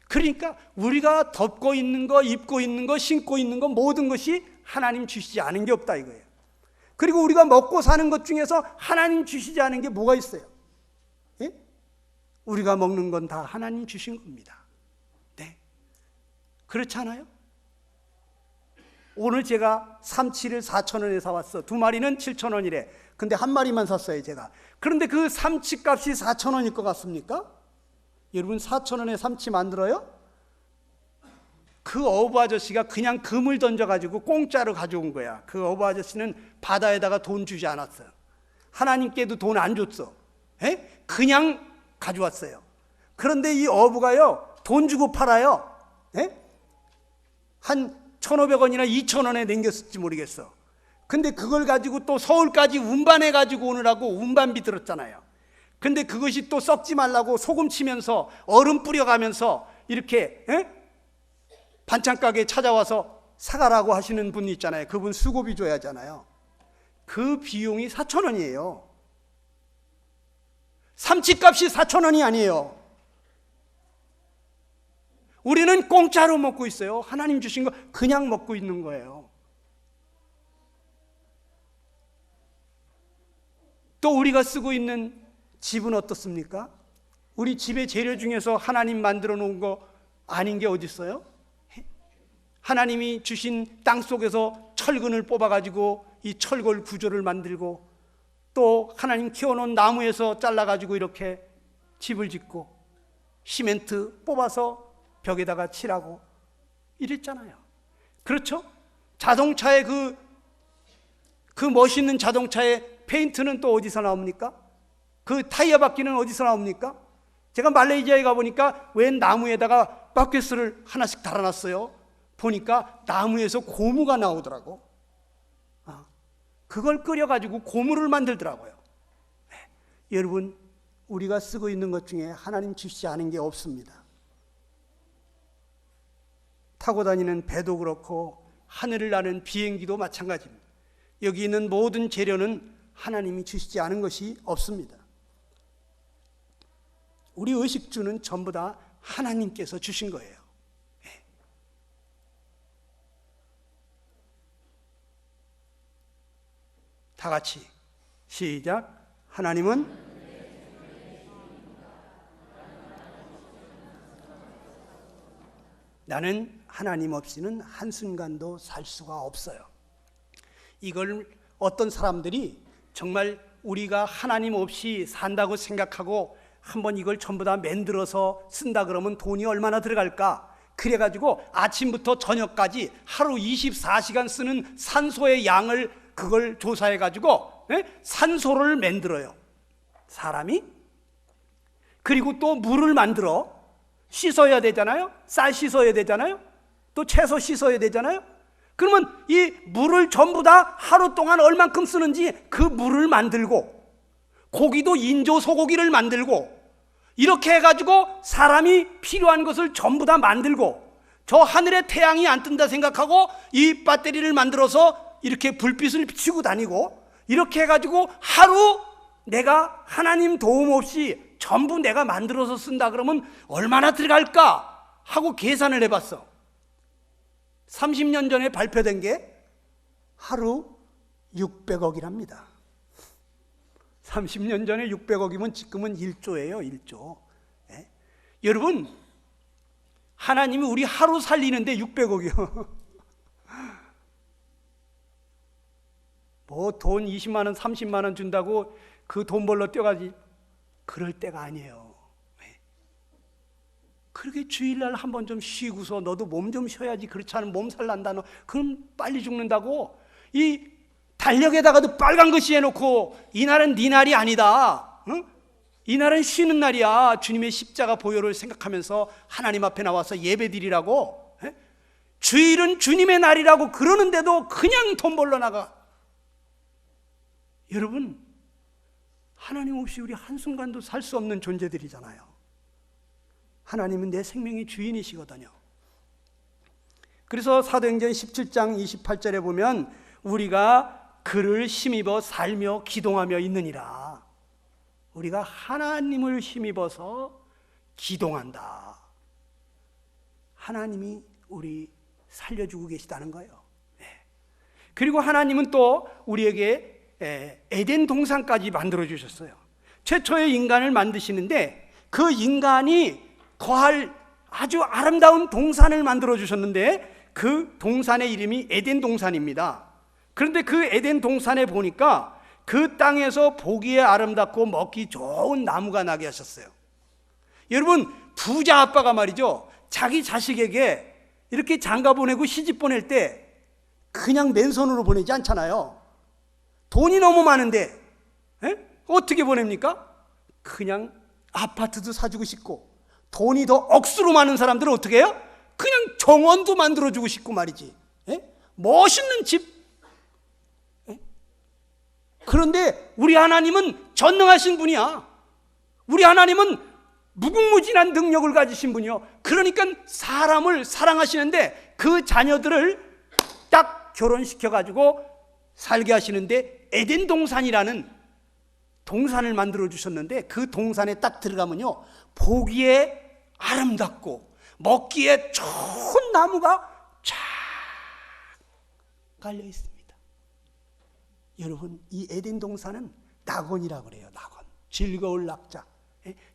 그러니까 우리가 덮고 있는 거, 입고 있는 거, 신고 있는 거, 모든 것이 하나님 주시지 않은 게 없다 이거예요. 그리고 우리가 먹고 사는 것 중에서 하나님 주시지 않은 게 뭐가 있어요? 예? 우리가 먹는 건 다 하나님 주신 겁니다. 네. 그렇지 않아요? 오늘 제가 삼치를 4,000원에 사왔어. 2마리는 7,000원이래. 근데 한 마리만 샀어요, 제가. 그런데 그 삼치 값이 4,000원일 것 같습니까? 여러분, 4,000원에 삼치 만들어요? 그 어부 아저씨가 그냥 금을 던져가지고 공짜로 가져온 거야. 그 어부 아저씨는 바다에다가 돈 주지 않았어요. 하나님께도 돈 안 줬어. 에? 그냥 가져왔어요. 그런데 이 어부가요, 돈 주고 팔아요. 에? 한 1,500원이나 2,000원에 남겼을지 모르겠어. 근데 그걸 가지고 또 서울까지 운반해 가지고 오느라고 운반비 들었잖아요. 근데 그것이 또 썩지 말라고 소금 치면서 얼음 뿌려가면서 이렇게, 에? 반찬 가게에 찾아와서 사가라고 하시는 분 있잖아요. 그분 수고비 줘야 하잖아요. 그 비용이 4,000원이에요. 삼치값이 4,000원이 아니에요. 우리는 공짜로 먹고 있어요. 하나님 주신 거 그냥 먹고 있는 거예요. 또 우리가 쓰고 있는 집은 어떻습니까? 우리 집의 재료 중에서 하나님 만들어 놓은 거 아닌 게 어디 있어요? 하나님이 주신 땅 속에서 철근을 뽑아가지고 이 철골 구조를 만들고, 또 하나님 키워놓은 나무에서 잘라가지고 이렇게 집을 짓고 시멘트 뽑아서 벽에다가 칠하고 이랬잖아요. 그렇죠? 자동차의 그 멋있는 자동차의 페인트는 또 어디서 나옵니까? 그 타이어 바퀴는 어디서 나옵니까? 제가 말레이시아에 가보니까 웬 나무에다가 바켓을 하나씩 달아놨어요. 보니까 나무에서 고무가 나오더라고. 그걸 끓여가지고 고무를 만들더라고요. 네. 여러분, 우리가 쓰고 있는 것 중에 하나님 주시지 않은 게 없습니다. 타고 다니는 배도 그렇고 하늘을 나는 비행기도 마찬가지입니다. 여기 있는 모든 재료는 하나님이 주시지 않은 것이 없습니다. 우리 의식주는 전부 다 하나님께서 주신 거예요. 다 같이 시작. 하나님은 나는 하나님 없이는 한순간도 살 수가 없어요. 이걸 어떤 사람들이 정말 우리가 하나님 없이 산다고 생각하고 한번 이걸 전부 다 만들어서 쓴다 그러면 돈이 얼마나 들어갈까? 그래가지고 아침부터 저녁까지 하루 24시간 쓰는 산소의 양을 그걸 조사해가지고 산소를 만들어요, 사람이. 그리고 또 물을 만들어. 씻어야 되잖아요. 쌀 씻어야 되잖아요. 또 채소 씻어야 되잖아요. 그러면 이 물을 전부 다 하루 동안 얼만큼 쓰는지 그 물을 만들고, 고기도 인조 소고기를 만들고, 이렇게 해가지고 사람이 필요한 것을 전부 다 만들고, 저 하늘에 태양이 안 뜬다 생각하고 이 배터리를 만들어서 이렇게 불빛을 비추고 다니고, 이렇게 해가지고 하루 내가 하나님 도움 없이 전부 내가 만들어서 쓴다 그러면 얼마나 들어갈까 하고 계산을 해봤어. 30년 전에 발표된 게 하루 600억이랍니다. 30년 전에 600억이면 지금은 1조예요, 1조. 예? 여러분, 하나님이 우리 하루 살리는데 600억이요. 뭐 돈 20만 원, 30만 원 준다고 그 돈 벌러 뛰어가지, 그럴 때가 아니에요. 그렇게 주일날 한번 좀 쉬고서 너도 몸 좀 쉬어야지. 그렇지 않으면 몸살 난다. 너 그럼 빨리 죽는다고. 이 달력에다가도 빨간 글씨 해놓고 이날은 네 날이 아니다. 응? 이날은 쉬는 날이야. 주님의 십자가 보혈을 생각하면서 하나님 앞에 나와서 예배드리라고. 주일은 주님의 날이라고 그러는데도 그냥 돈 벌러 나가. 여러분, 하나님 없이 우리 한순간도 살 수 없는 존재들이잖아요. 하나님은 내 생명의 주인이시거든요. 그래서 사도행전 17장 28절에 보면 우리가 그를 힘입어 살며 기동하며 있느니라. 우리가 하나님을 힘입어서 기동한다. 하나님이 우리 살려주고 계시다는 거예요. 그리고 하나님은 또 우리에게 에덴 동산까지 만들어 주셨어요. 최초의 인간을 만드시는데 그 인간이 거할 아주 아름다운 동산을 만들어 주셨는데 그 동산의 이름이 에덴 동산입니다. 그런데 그 에덴 동산에 보니까 그 땅에서 보기에 아름답고 먹기 좋은 나무가 나게 하셨어요. 여러분, 부자 아빠가 말이죠, 자기 자식에게 이렇게 장가 보내고 시집 보낼 때 그냥 맨손으로 보내지 않잖아요. 돈이 너무 많은데 어떻게 보냅니까? 그냥 아파트도 사주고 싶고, 돈이 더 억수로 많은 사람들은 어떻게 해요? 그냥 정원도 만들어주고 싶고 말이지. 멋있는 집. 그런데 우리 하나님은 전능하신 분이야. 우리 하나님은 무궁무진한 능력을 가지신 분이요. 그러니까 사람을 사랑하시는데 그 자녀들을 딱 결혼시켜가지고 살게 하시는데 에덴 동산이라는 동산을 만들어 주셨는데 그 동산에 딱 들어가면요, 보기에 아름답고 먹기에 좋은 나무가 쫙 깔려 있습니다. 여러분, 이 에덴 동산은 낙원이라고 그래요. 낙원. 즐거울 낙자.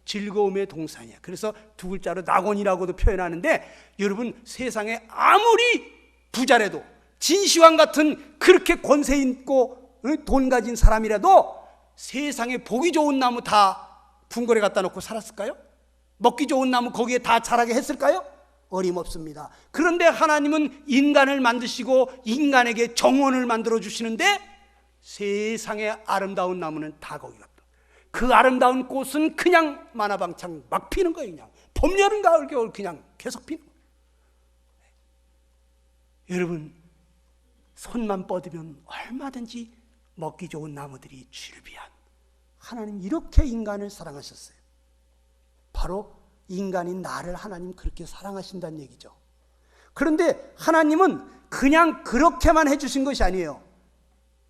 즐거움의 동산이야. 그래서 두 글자로 낙원이라고도 표현하는데, 여러분, 세상에 아무리 부자라도, 진시황 같은 그렇게 권세 있고 돈 가진 사람이라도 세상에 보기 좋은 나무 다 궁궐에 갖다 놓고 살았을까요? 먹기 좋은 나무 거기에 다 자라게 했을까요? 어림없습니다. 그런데 하나님은 인간을 만드시고 인간에게 정원을 만들어 주시는데 세상에 아름다운 나무는 다 거기 갔다. 그 아름다운 꽃은 그냥 만화방창 막 피는 거예요. 그냥 봄, 여름, 가을, 겨울 그냥 계속 피는 거예요. 여러분, 손만 뻗으면 얼마든지 먹기 좋은 나무들이 즐비한, 하나님 이렇게 인간을 사랑하셨어요. 바로 인간인 나를 하나님 그렇게 사랑하신다는 얘기죠. 그런데 하나님은 그냥 그렇게만 해주신 것이 아니에요.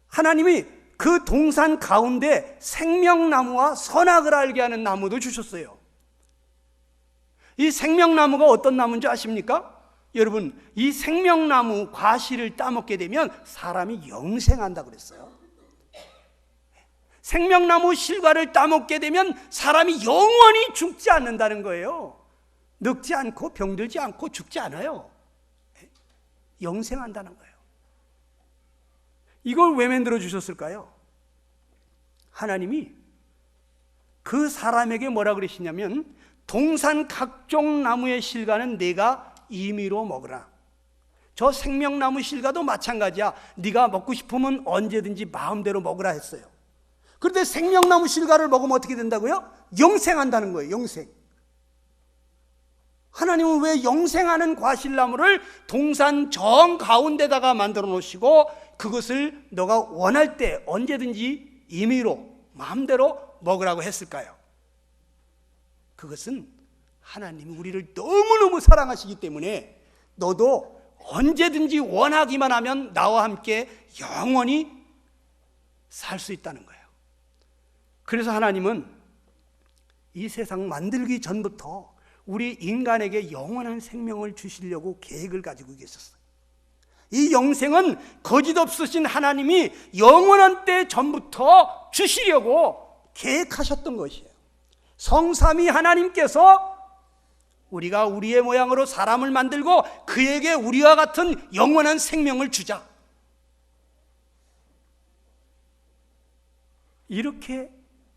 하나님이 그 동산 가운데 생명나무와 선악을 알게 하는 나무도 주셨어요. 이 생명나무가 어떤 나무인지 아십니까? 여러분, 이 생명나무 과실을 따먹게 되면 사람이 영생한다 그랬어요. 생명나무 실과를 따먹게 되면 사람이 영원히 죽지 않는다는 거예요. 늙지 않고 병들지 않고 죽지 않아요. 영생한다는 거예요. 이걸 왜 만들어 주셨을까요? 하나님이 그 사람에게 뭐라 그러시냐면, 동산 각종 나무의 실과는 내가 임의로 먹으라. 저 생명나무 실과도 마찬가지야. 네가 먹고 싶으면 언제든지 마음대로 먹으라 했어요. 그런데 생명나무 실과를 먹으면 어떻게 된다고요? 영생한다는 거예요. 영생. 하나님은 왜 영생하는 과실나무를 동산 정 가운데다가 만들어 놓으시고 그것을 너가 원할 때 언제든지 임의로 마음대로 먹으라고 했을까요? 그것은 하나님이 우리를 너무너무 사랑하시기 때문에 너도 언제든지 원하기만 하면 나와 함께 영원히 살 수 있다는 거예요. 그래서 하나님은 이 세상 만들기 전부터 우리 인간에게 영원한 생명을 주시려고 계획을 가지고 계셨어요. 이 영생은 거짓없으신 하나님이 영원한 때 전부터 주시려고 계획하셨던 것이에요. 성삼위 하나님께서 우리가 우리의 모양으로 사람을 만들고 그에게 우리와 같은 영원한 생명을 주자. 이렇게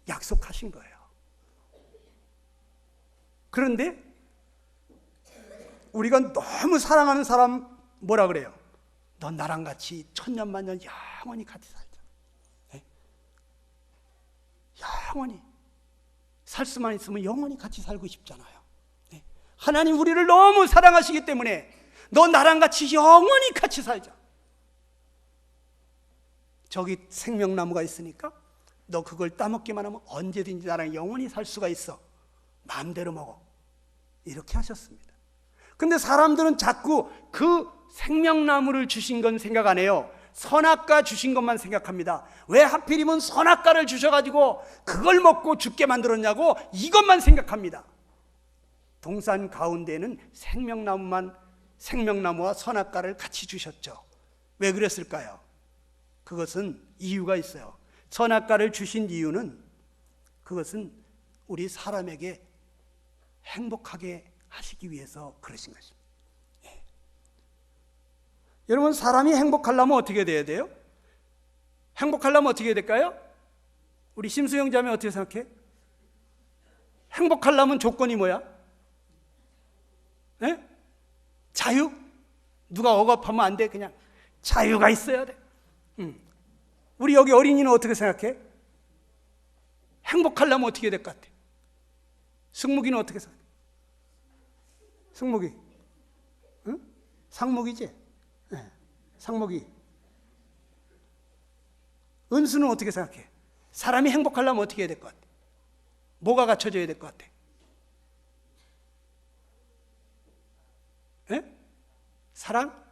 약속하신 거예요. 그런데 우리가 너무 사랑하는 사람 뭐라 그래요? 넌 나랑 같이 천년만년 영원히 같이 살자. 네? 영원히 살 수만 있으면 영원히 같이 살고 싶잖아요. 네? 하나님 우리를 너무 사랑하시기 때문에 너 나랑 같이 영원히 같이 살자. 저기 생명나무가 있으니까 너 그걸 따먹기만 하면 언제든지 나랑 영원히 살 수가 있어. 마음대로 먹어. 이렇게 하셨습니다. 근데 사람들은 자꾸 그 생명나무를 주신 건 생각 안 해요. 선악과 주신 것만 생각합니다. 왜 하필이면 선악과를 주셔가지고 그걸 먹고 죽게 만들었냐고 이것만 생각합니다. 동산 가운데는 생명나무와 선악과를 같이 주셨죠. 왜 그랬을까요? 그것은 이유가 있어요. 선악과를 주신 이유는 그것은 우리 사람에게 행복하게 하시기 위해서 그러신 것입니다. 예. 여러분, 사람이 행복하려면 어떻게 돼야 돼요? 행복하려면 어떻게 해야 될까요? 우리 심수영 자매 어떻게 생각해? 행복하려면 조건이 뭐야? 예? 자유? 누가 억압하면 안 돼. 그냥 자유가 있어야 돼. 우리 여기 어린이는 어떻게 생각해? 행복하려면 어떻게 해야 될 것 같아? 승무기는 어떻게 생각해? 승무기, 응? 상무기지? 네. 상무기. 은수는 어떻게 생각해? 사람이 행복하려면 어떻게 해야 될 것 같아? 뭐가 갖춰져야 될 것 같아? 네? 사랑?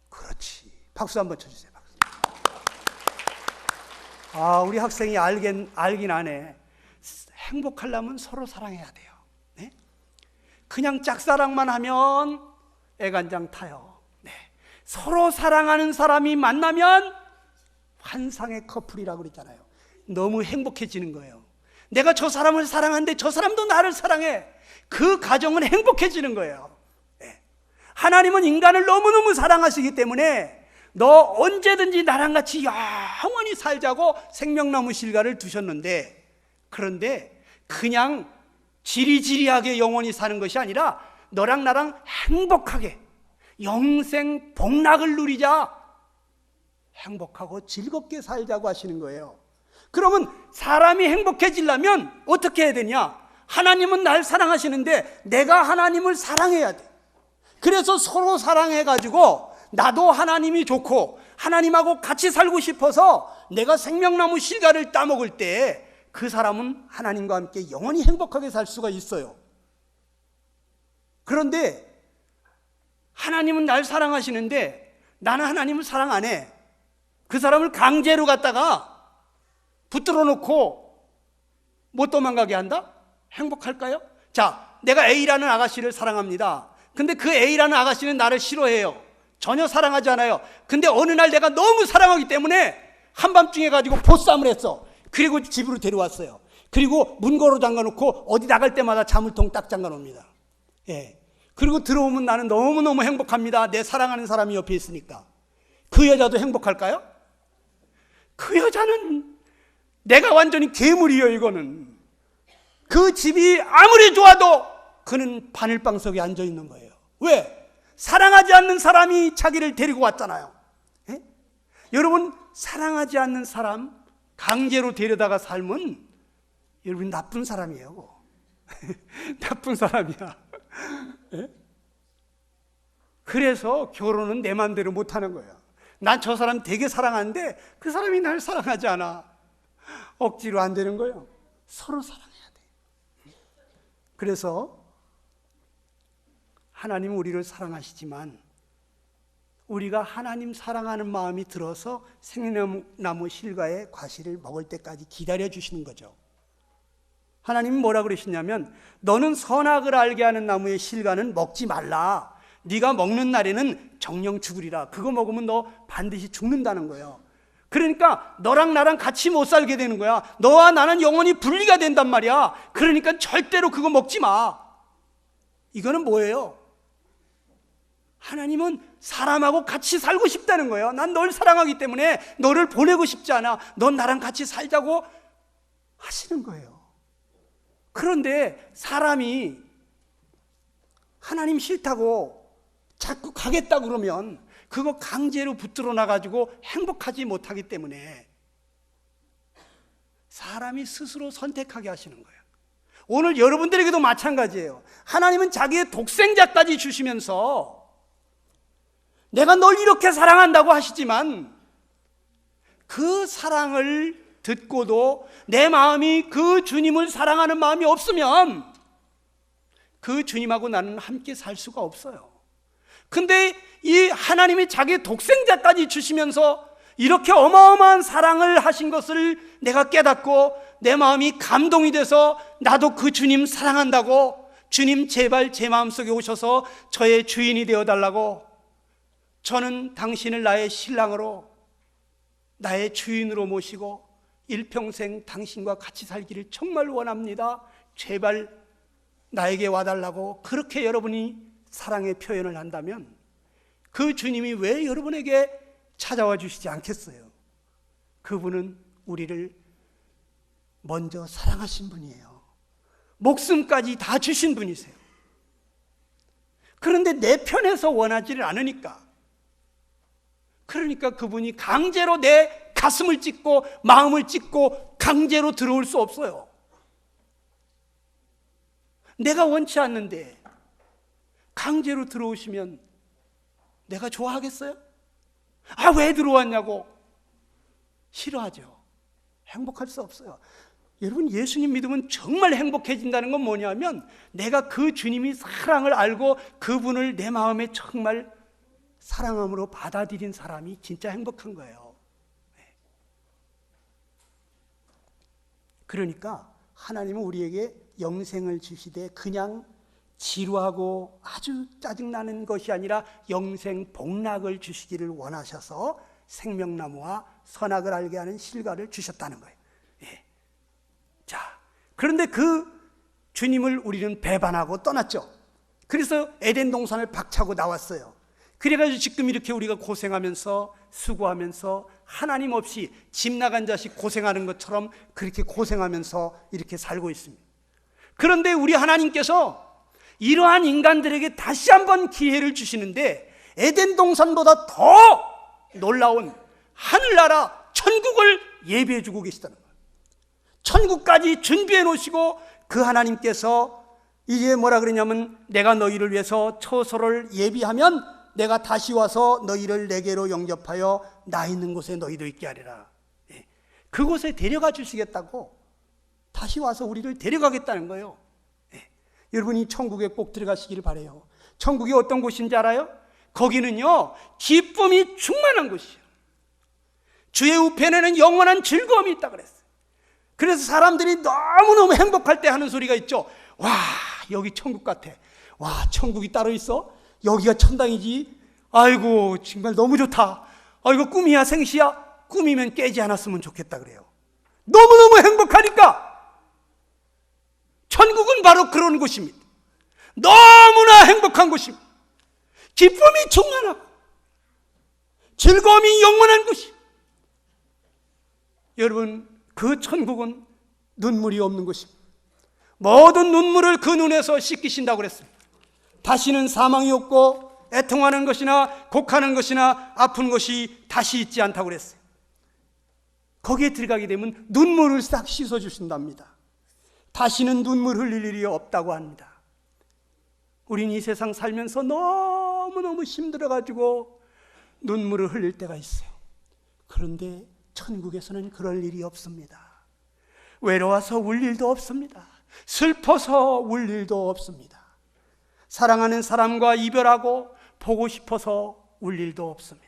그렇지. 박수 한번 쳐주세요. 박수. 아, 우리 학생이 알긴 아네. 행복하려면 서로 사랑해야 돼요. 네? 그냥 짝사랑만 하면 애간장 타요. 네. 서로 사랑하는 사람이 만나면 환상의 커플이라고 그랬잖아요. 너무 행복해지는 거예요. 내가 저 사람을 사랑하는데 저 사람도 나를 사랑해. 그 가정은 행복해지는 거예요. 네. 하나님은 인간을 너무너무 사랑하시기 때문에 너 언제든지 나랑 같이 영원히 살자고 생명나무 실과를 두셨는데, 그런데 그냥 지리지리하게 영원히 사는 것이 아니라 너랑 나랑 행복하게 영생 복락을 누리자, 행복하고 즐겁게 살자고 하시는 거예요. 그러면 사람이 행복해지려면 어떻게 해야 되냐? 하나님은 날 사랑하시는데 내가 하나님을 사랑해야 돼. 그래서 서로 사랑해가지고 나도 하나님이 좋고 하나님하고 같이 살고 싶어서 내가 생명나무 실과를 따먹을 때 그 사람은 하나님과 함께 영원히 행복하게 살 수가 있어요. 그런데 하나님은 날 사랑하시는데 나는 하나님을 사랑 안 해. 그 사람을 강제로 갖다가 붙들어 놓고 못 도망가게 한다? 행복할까요? 자, 내가 A라는 아가씨를 사랑합니다. 근데 그 A라는 아가씨는 나를 싫어해요. 전혀 사랑하지 않아요. 근데 어느 날 내가 너무 사랑하기 때문에 한밤중에 가지고 보쌈을 했어. 그리고 집으로 데려왔어요. 그리고 문고로 잠가놓고 어디 나갈 때마다 자물통 딱 잠가놓습니다. 예. 그리고 들어오면 나는 너무너무 행복합니다. 내 사랑하는 사람이 옆에 있으니까. 그 여자도 행복할까요? 그 여자는 내가 완전히 괴물이에요. 이거는 그 집이 아무리 좋아도 그는 바늘방 속에 앉아 있는 거예요. 왜? 사랑하지 않는 사람이 자기를 데리고 왔잖아요. 예? 여러분, 사랑하지 않는 사람 강제로 데려다가 살면 여러분 나쁜 사람이에요. 나쁜 사람이야. 예? 그래서 결혼은 내 마음대로 못하는 거예요. 난 저 사람 되게 사랑하는데 그 사람이 날 사랑하지 않아. 억지로 안 되는 거예요. 서로 사랑해야 돼. 그래서 하나님은 우리를 사랑하시지만 우리가 하나님 사랑하는 마음이 들어서 생명나무 실과의 과실을 먹을 때까지 기다려 주시는 거죠. 하나님은 뭐라 그러시냐면 너는 선악을 알게 하는 나무의 실과는 먹지 말라. 네가 먹는 날에는 정령 죽으리라. 그거 먹으면 너 반드시 죽는다는 거예요. 그러니까 너랑 나랑 같이 못 살게 되는 거야. 너와 나는 영원히 분리가 된단 말이야. 그러니까 절대로 그거 먹지 마. 이거는 뭐예요? 하나님은 사람하고 같이 살고 싶다는 거예요. 난 널 사랑하기 때문에 너를 보내고 싶지 않아. 넌 나랑 같이 살자고 하시는 거예요. 그런데 사람이 하나님 싫다고 자꾸 가겠다 그러면 그거 강제로 붙들어 놔가지고 행복하지 못하기 때문에 사람이 스스로 선택하게 하시는 거예요. 오늘 여러분들에게도 마찬가지예요. 하나님은 자기의 독생자까지 주시면서 내가 널 이렇게 사랑한다고 하시지만 그 사랑을 듣고도 내 마음이 그 주님을 사랑하는 마음이 없으면 그 주님하고 나는 함께 살 수가 없어요. 근데 이 하나님이 자기 독생자까지 주시면서 이렇게 어마어마한 사랑을 하신 것을 내가 깨닫고 내 마음이 감동이 돼서 나도 그 주님 사랑한다고, 주님 제발 제 마음속에 오셔서 저의 주인이 되어달라고, 저는 당신을 나의 신랑으로 나의 주인으로 모시고 일평생 당신과 같이 살기를 정말 원합니다. 제발 나에게 와달라고 그렇게 여러분이 사랑의 표현을 한다면 그 주님이 왜 여러분에게 찾아와 주시지 않겠어요? 그분은 우리를 먼저 사랑하신 분이에요. 목숨까지 다 주신 분이세요. 그런데 내 편에서 원하지를 않으니까, 그러니까 그분이 강제로 내 가슴을 찢고 마음을 찢고 강제로 들어올 수 없어요. 내가 원치 않는데 강제로 들어오시면 내가 좋아하겠어요? 아, 왜 들어왔냐고 싫어하죠. 행복할 수 없어요. 여러분, 예수님 믿으면 정말 행복해진다는 건 뭐냐면 내가 그 주님이 사랑을 알고 그분을 내 마음에 정말 사랑함으로 받아들인 사람이 진짜 행복한 거예요. 그러니까 하나님은 우리에게 영생을 주시되 그냥 지루하고 아주 짜증나는 것이 아니라 영생 복락을 주시기를 원하셔서 생명나무와 선악을 알게 하는 실과를 주셨다는 거예요. 자, 그런데 그 주님을 우리는 배반하고 떠났죠. 그래서 에덴 동산을 박차고 나왔어요. 그래가지고 지금 이렇게 우리가 고생하면서 수고하면서 하나님 없이 집 나간 자식 고생하는 것처럼 그렇게 고생하면서 이렇게 살고 있습니다. 그런데 우리 하나님께서 이러한 인간들에게 다시 한번 기회를 주시는데 에덴 동산보다 더 놀라운 하늘나라 천국을 예비해 주고 계시다는 거예요. 천국까지 준비해 놓으시고 그 하나님께서 이제 뭐라 그러냐면 내가 너희를 위해서 처소를 예비하면 내가 다시 와서 너희를 내게로 영접하여 나 있는 곳에 너희도 있게 하리라. 그곳에 데려가 주시겠다고 다시 와서 우리를 데려가겠다는 거예요. 여러분이 천국에 꼭 들어가시기를 바라요. 천국이 어떤 곳인지 알아요? 거기는요 기쁨이 충만한 곳이에요. 주의 우편에는 영원한 즐거움이 있다 그랬어요. 그래서 사람들이 너무너무 행복할 때 하는 소리가 있죠. 와, 여기 천국 같아. 와, 천국이 따로 있어? 여기가 천당이지? 아이고, 정말 너무 좋다. 이거 꿈이야 생시야? 꿈이면 깨지 않았으면 좋겠다 그래요. 너무너무 행복하니까. 천국은 바로 그런 곳입니다. 너무나 행복한 곳입니다. 기쁨이 충만하고 즐거움이 영원한 곳이. 여러분, 그 천국은 눈물이 없는 곳입니다. 모든 눈물을 그 눈에서 씻기신다고 그랬습니다. 다시는 사망이 없고 애통하는 것이나 곡하는 것이나 아픈 것이 다시 있지 않다고 그랬어요. 거기에 들어가게 되면 눈물을 싹 씻어주신답니다. 다시는 눈물 흘릴 일이 없다고 합니다. 우린 이 세상 살면서 너무너무 힘들어가지고 눈물을 흘릴 때가 있어요. 그런데 천국에서는 그럴 일이 없습니다. 외로워서 울 일도 없습니다. 슬퍼서 울 일도 없습니다. 사랑하는 사람과 이별하고 보고 싶어서 울 일도 없습니다.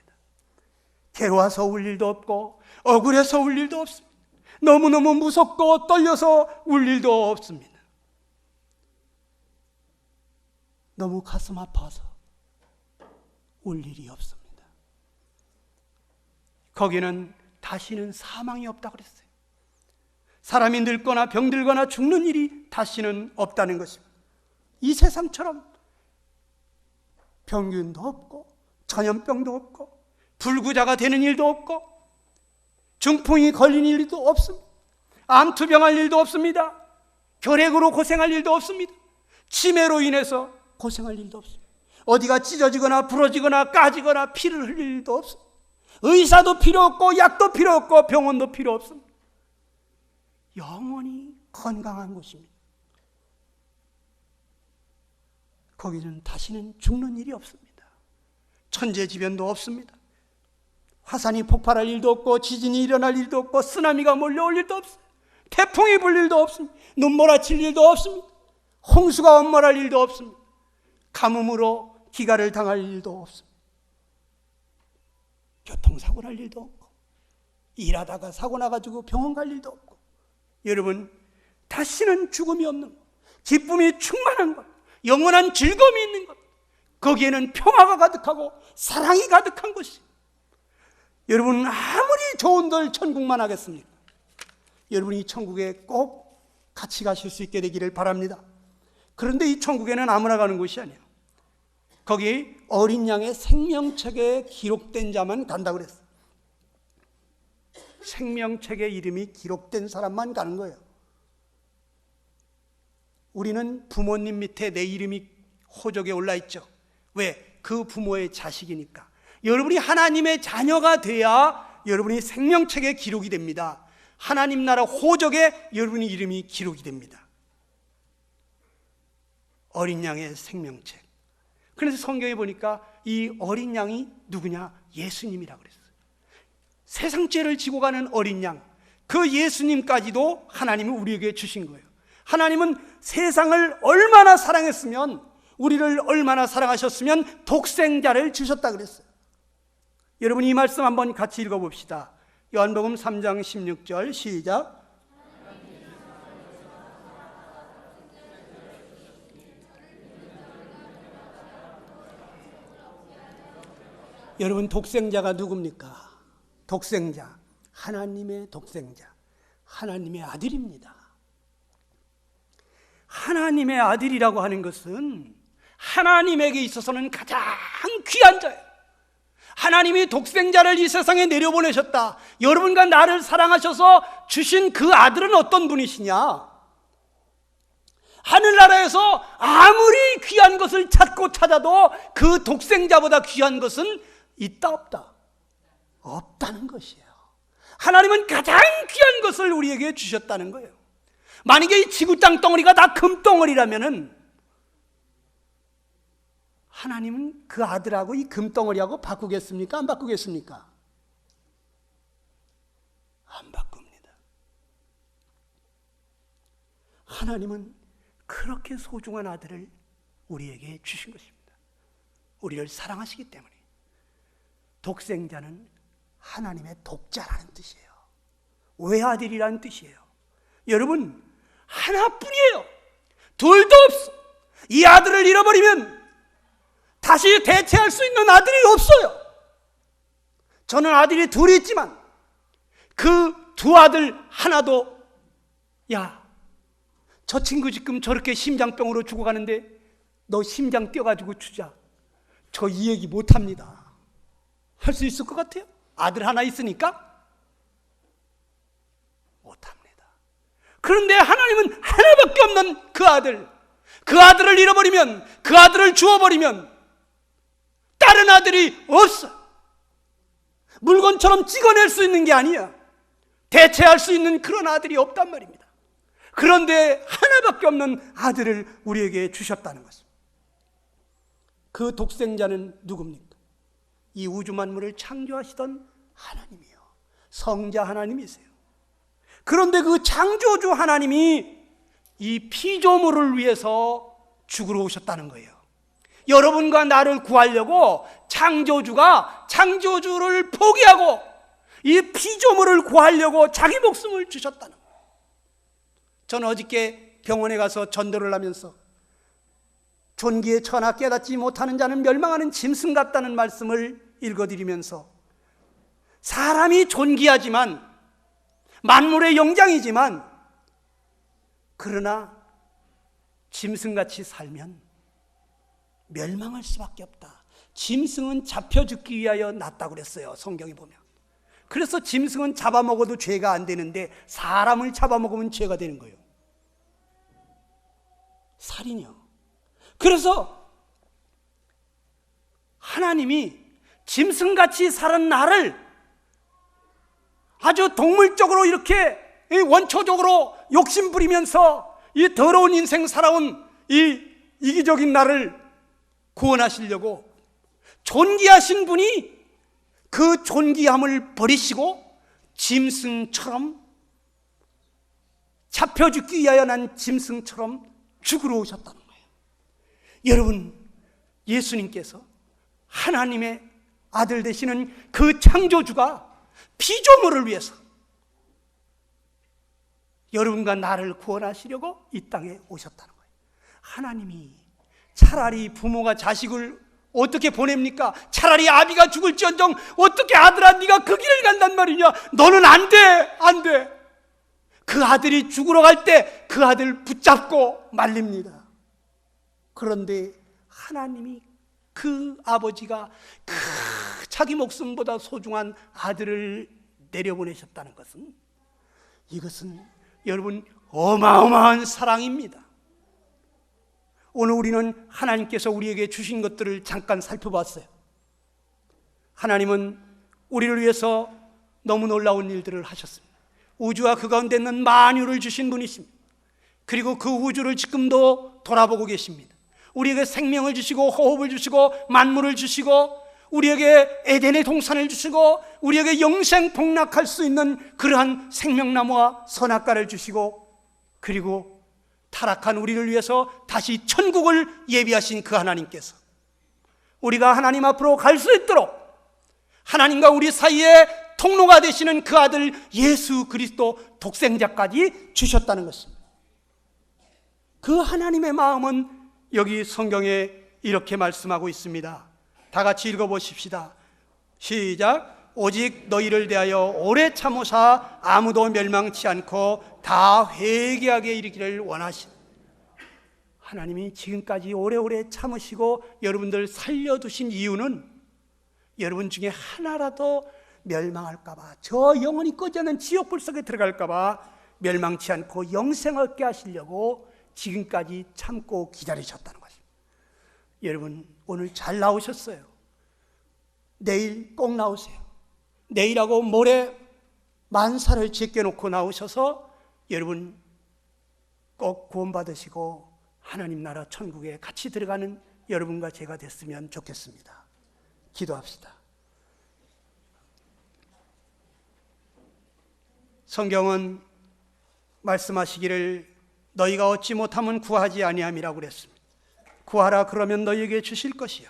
괴로워서 울 일도 없고 억울해서 울 일도 없습니다. 너무너무 무섭고 떨려서 울 일도 없습니다. 너무 가슴 아파서 울 일이 없습니다. 거기는 다시는 사망이 없다고 그랬어요. 사람이 늙거나 병들거나 죽는 일이 다시는 없다는 것입니다. 이 세상처럼 병균도 없고 전염병도 없고 불구자가 되는 일도 없고 중풍이 걸린 일도 없습니다. 암투병할 일도 없습니다. 결핵으로 고생할 일도 없습니다. 치매로 인해서 고생할 일도 없습니다. 어디가 찢어지거나 부러지거나 까지거나 피를 흘릴 일도 없습니다. 의사도 필요 없고 약도 필요 없고 병원도 필요 없습니다. 영원히 건강한 곳입니다. 거기는 다시는 죽는 일이 없습니다. 천재지변도 없습니다. 화산이 폭발할 일도 없고 지진이 일어날 일도 없고 쓰나미가 몰려올 일도 없습니다. 태풍이 불 일도 없습니다. 눈 몰아칠 일도 없습니다. 홍수가 엄몰할 일도 없습니다. 가뭄으로 기가를 당할 일도 없습니다. 교통사고 날 일도 없고 일하다가 사고 나가지고 병원 갈 일도 없고 여러분 다시는 죽음이 없는 것, 기쁨이 충만한 것, 영원한 즐거움이 있는 것, 거기에는 평화가 가득하고 사랑이 가득한 것이. 여러분 아무리 좋은들 천국만 하겠습니까? 여러분이 천국에 꼭 같이 가실 수 있게 되기를 바랍니다. 그런데 이 천국에는 아무나 가는 곳이 아니에요. 거기 어린 양의 생명책에 기록된 자만 간다고 그랬어요. 생명책에 이름이 기록된 사람만 가는 거예요. 우리는 부모님 밑에 내 이름이 호적에 올라 있죠. 왜? 그 부모의 자식이니까. 여러분이 하나님의 자녀가 돼야 여러분이 생명책에 기록이 됩니다. 하나님 나라 호적에 여러분의 이름이 기록이 됩니다. 어린 양의 생명책. 그래서 성경에 보니까 이 어린 양이 누구냐? 예수님이라고 그랬어요. 세상 죄를 지고 가는 어린 양, 그 예수님까지도 하나님은 우리에게 주신 거예요. 하나님은 세상을 얼마나 사랑했으면, 우리를 얼마나 사랑하셨으면 독생자를 주셨다 그랬어요. 여러분 이 말씀 한번 같이 읽어봅시다. 요한복음 3장 16절 시작. 여러분 독생자가 누굽니까? 독생자, 하나님의 독생자, 하나님의 아들입니다. 하나님의 아들이라고 하는 것은 하나님에게 있어서는 가장 귀한 자예요. 하나님이 독생자를 이 세상에 내려보내셨다. 여러분과 나를 사랑하셔서 주신 그 아들은 어떤 분이시냐? 하늘나라에서 아무리 귀한 것을 찾고 찾아도 그 독생자보다 귀한 것은 있다 없다? 없다는 것이에요. 하나님은 가장 귀한 것을 우리에게 주셨다는 거예요. 만약에 이 지구 땅덩어리가 다 금덩어리라면은 하나님은 그 아들하고 이 금덩어리하고 바꾸겠습니까? 안 바꾸겠습니까? 안 바꿉니다. 하나님은 그렇게 소중한 아들을 우리에게 주신 것입니다. 우리를 사랑하시기 때문에. 독생자는 하나님의 독자라는 뜻이에요. 외아들이라는 뜻이에요. 여러분 하나뿐이에요. 둘도 없어. 이 아들을 잃어버리면 다시 대체할 수 있는 아들이 없어요. 저는 아들이 둘이 있지만 그 두 아들 하나도 야, 저 친구 지금 저렇게 심장병으로 죽어가는데 너 심장 뛰어가지고 주자. 저 이 얘기 못합니다. 할 수 있을 것 같아요? 아들 하나 있으니까? 못합니다. 그런데 하나님은 하나밖에 없는 그 아들을 잃어버리면, 그 아들을 주워버리면 다른 아들이 없어. 물건처럼 찍어낼 수 있는 게 아니야. 대체할 수 있는 그런 아들이 없단 말입니다. 그런데 하나밖에 없는 아들을 우리에게 주셨다는 것입니다. 그 독생자는 누굽니까? 이 우주 만물을 창조하시던 하나님이요, 성자 하나님이세요. 그런데 그 창조주 하나님이 이 피조물을 위해서 죽으러 오셨다는 거예요. 여러분과 나를 구하려고 창조주가 창조주를 포기하고 이 피조물을 구하려고 자기 목숨을 주셨다는 거예요. 저는 어저께 병원에 가서 전도를 하면서 존귀에 처하나 깨닫지 못하는 자는 멸망하는 짐승 같다는 말씀을 읽어드리면서 사람이 존귀하지만 만물의 영장이지만 그러나 짐승같이 살면 멸망할 수밖에 없다. 짐승은 잡혀 죽기 위하여 났다고 그랬어요, 성경에 보면. 그래서 짐승은 잡아먹어도 죄가 안 되는데 사람을 잡아먹으면 죄가 되는 거예요. 살인이요. 그래서 하나님이 짐승같이 사는 나를 아주 동물적으로 이렇게 원초적으로 욕심 부리면서 이 더러운 인생 살아온 이 이기적인 나를 구원하시려고 존귀하신 분이 그 존귀함을 버리시고 짐승처럼, 잡혀 죽기 위하여 난 짐승처럼 죽으러 오셨다는 거예요. 여러분, 예수님께서 하나님의 아들 되시는 그 창조주가 피조물을 위해서 여러분과 나를 구원하시려고 이 땅에 오셨다는 거예요. 하나님이 차라리 부모가 자식을 어떻게 보냅니까? 차라리 아비가 죽을지언정 어떻게 아들아 네가 그 길을 간단 말이냐? 너는 안 돼, 안 돼. 그 아들이 죽으러 갈 때 그 아들 붙잡고 말립니다. 그런데 하나님이 그 아버지가 그 자기 목숨보다 소중한 아들을 내려보내셨다는 것은, 이것은 여러분 어마어마한 사랑입니다. 오늘 우리는 하나님께서 우리에게 주신 것들을 잠깐 살펴봤어요. 하나님은 우리를 위해서 너무 놀라운 일들을 하셨습니다. 우주와 그 가운데 있는 만유를 주신 분이십니다. 그리고 그 우주를 지금도 돌아보고 계십니다. 우리에게 생명을 주시고 호흡을 주시고 만물을 주시고 우리에게 에덴의 동산을 주시고 우리에게 영생 복락할 수 있는 그러한 생명나무와 선악과를 주시고, 그리고 타락한 우리를 위해서 다시 천국을 예비하신 그 하나님께서 우리가 하나님 앞으로 갈 수 있도록 하나님과 우리 사이에 통로가 되시는 그 아들 예수 그리스도 독생자까지 주셨다는 것입니다. 그 하나님의 마음은 여기 성경에 이렇게 말씀하고 있습니다. 다 같이 읽어보십시다. 시작. 오직 너희를 대하여 오래 참으사 아무도 멸망치 않고 다 회개하게 이르기를 원하신, 하나님이 지금까지 오래오래 참으시고 여러분들 살려두신 이유는 여러분 중에 하나라도 멸망할까봐, 저 영원히 꺼지 않는 지옥불 속에 들어갈까봐 멸망치 않고 영생을 얻게 하시려고 지금까지 참고 기다리셨다는 것입니다. 여러분, 오늘 잘 나오셨어요. 내일 꼭 나오세요. 내일하고 모레 만사를 제껴놓고 나오셔서 여러분 꼭 구원받으시고 하나님 나라 천국에 같이 들어가는 여러분과 제가 됐으면 좋겠습니다. 기도합시다. 성경은 말씀하시기를 너희가 얻지 못하면 구하지 아니함이라고 그랬습니다. 구하라 그러면 너희에게 주실 것이요,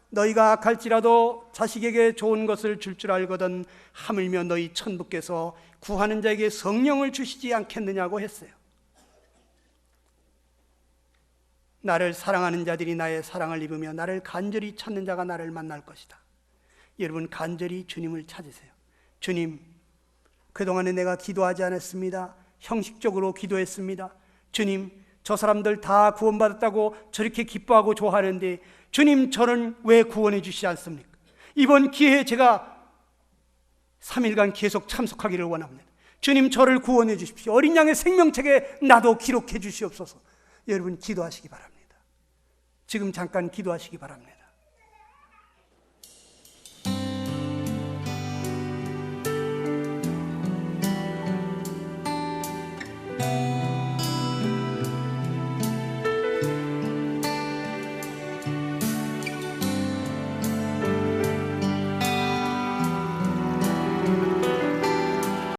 너희가 악할지라도 자식에게 좋은 것을 줄 줄 알거든 하물며 너희 천부께서 구하는 자에게 성령을 주시지 않겠느냐고 했어요. 나를 사랑하는 자들이 나의 사랑을 입으며 나를 간절히 찾는 자가 나를 만날 것이다. 여러분, 간절히 주님을 찾으세요. 주님, 그동안에 내가 기도하지 않았습니다. 형식적으로 기도했습니다. 주님, 저 사람들 다 구원받았다고 저렇게 기뻐하고 좋아하는데 주님, 저는 왜 구원해 주시지 않습니까? 이번 기회에 제가 3일간 계속 참석하기를 원합니다. 주님, 저를 구원해 주십시오. 어린 양의 생명책에 나도 기록해 주시옵소서. 여러분, 기도하시기 바랍니다. 지금 잠깐 기도하시기 바랍니다.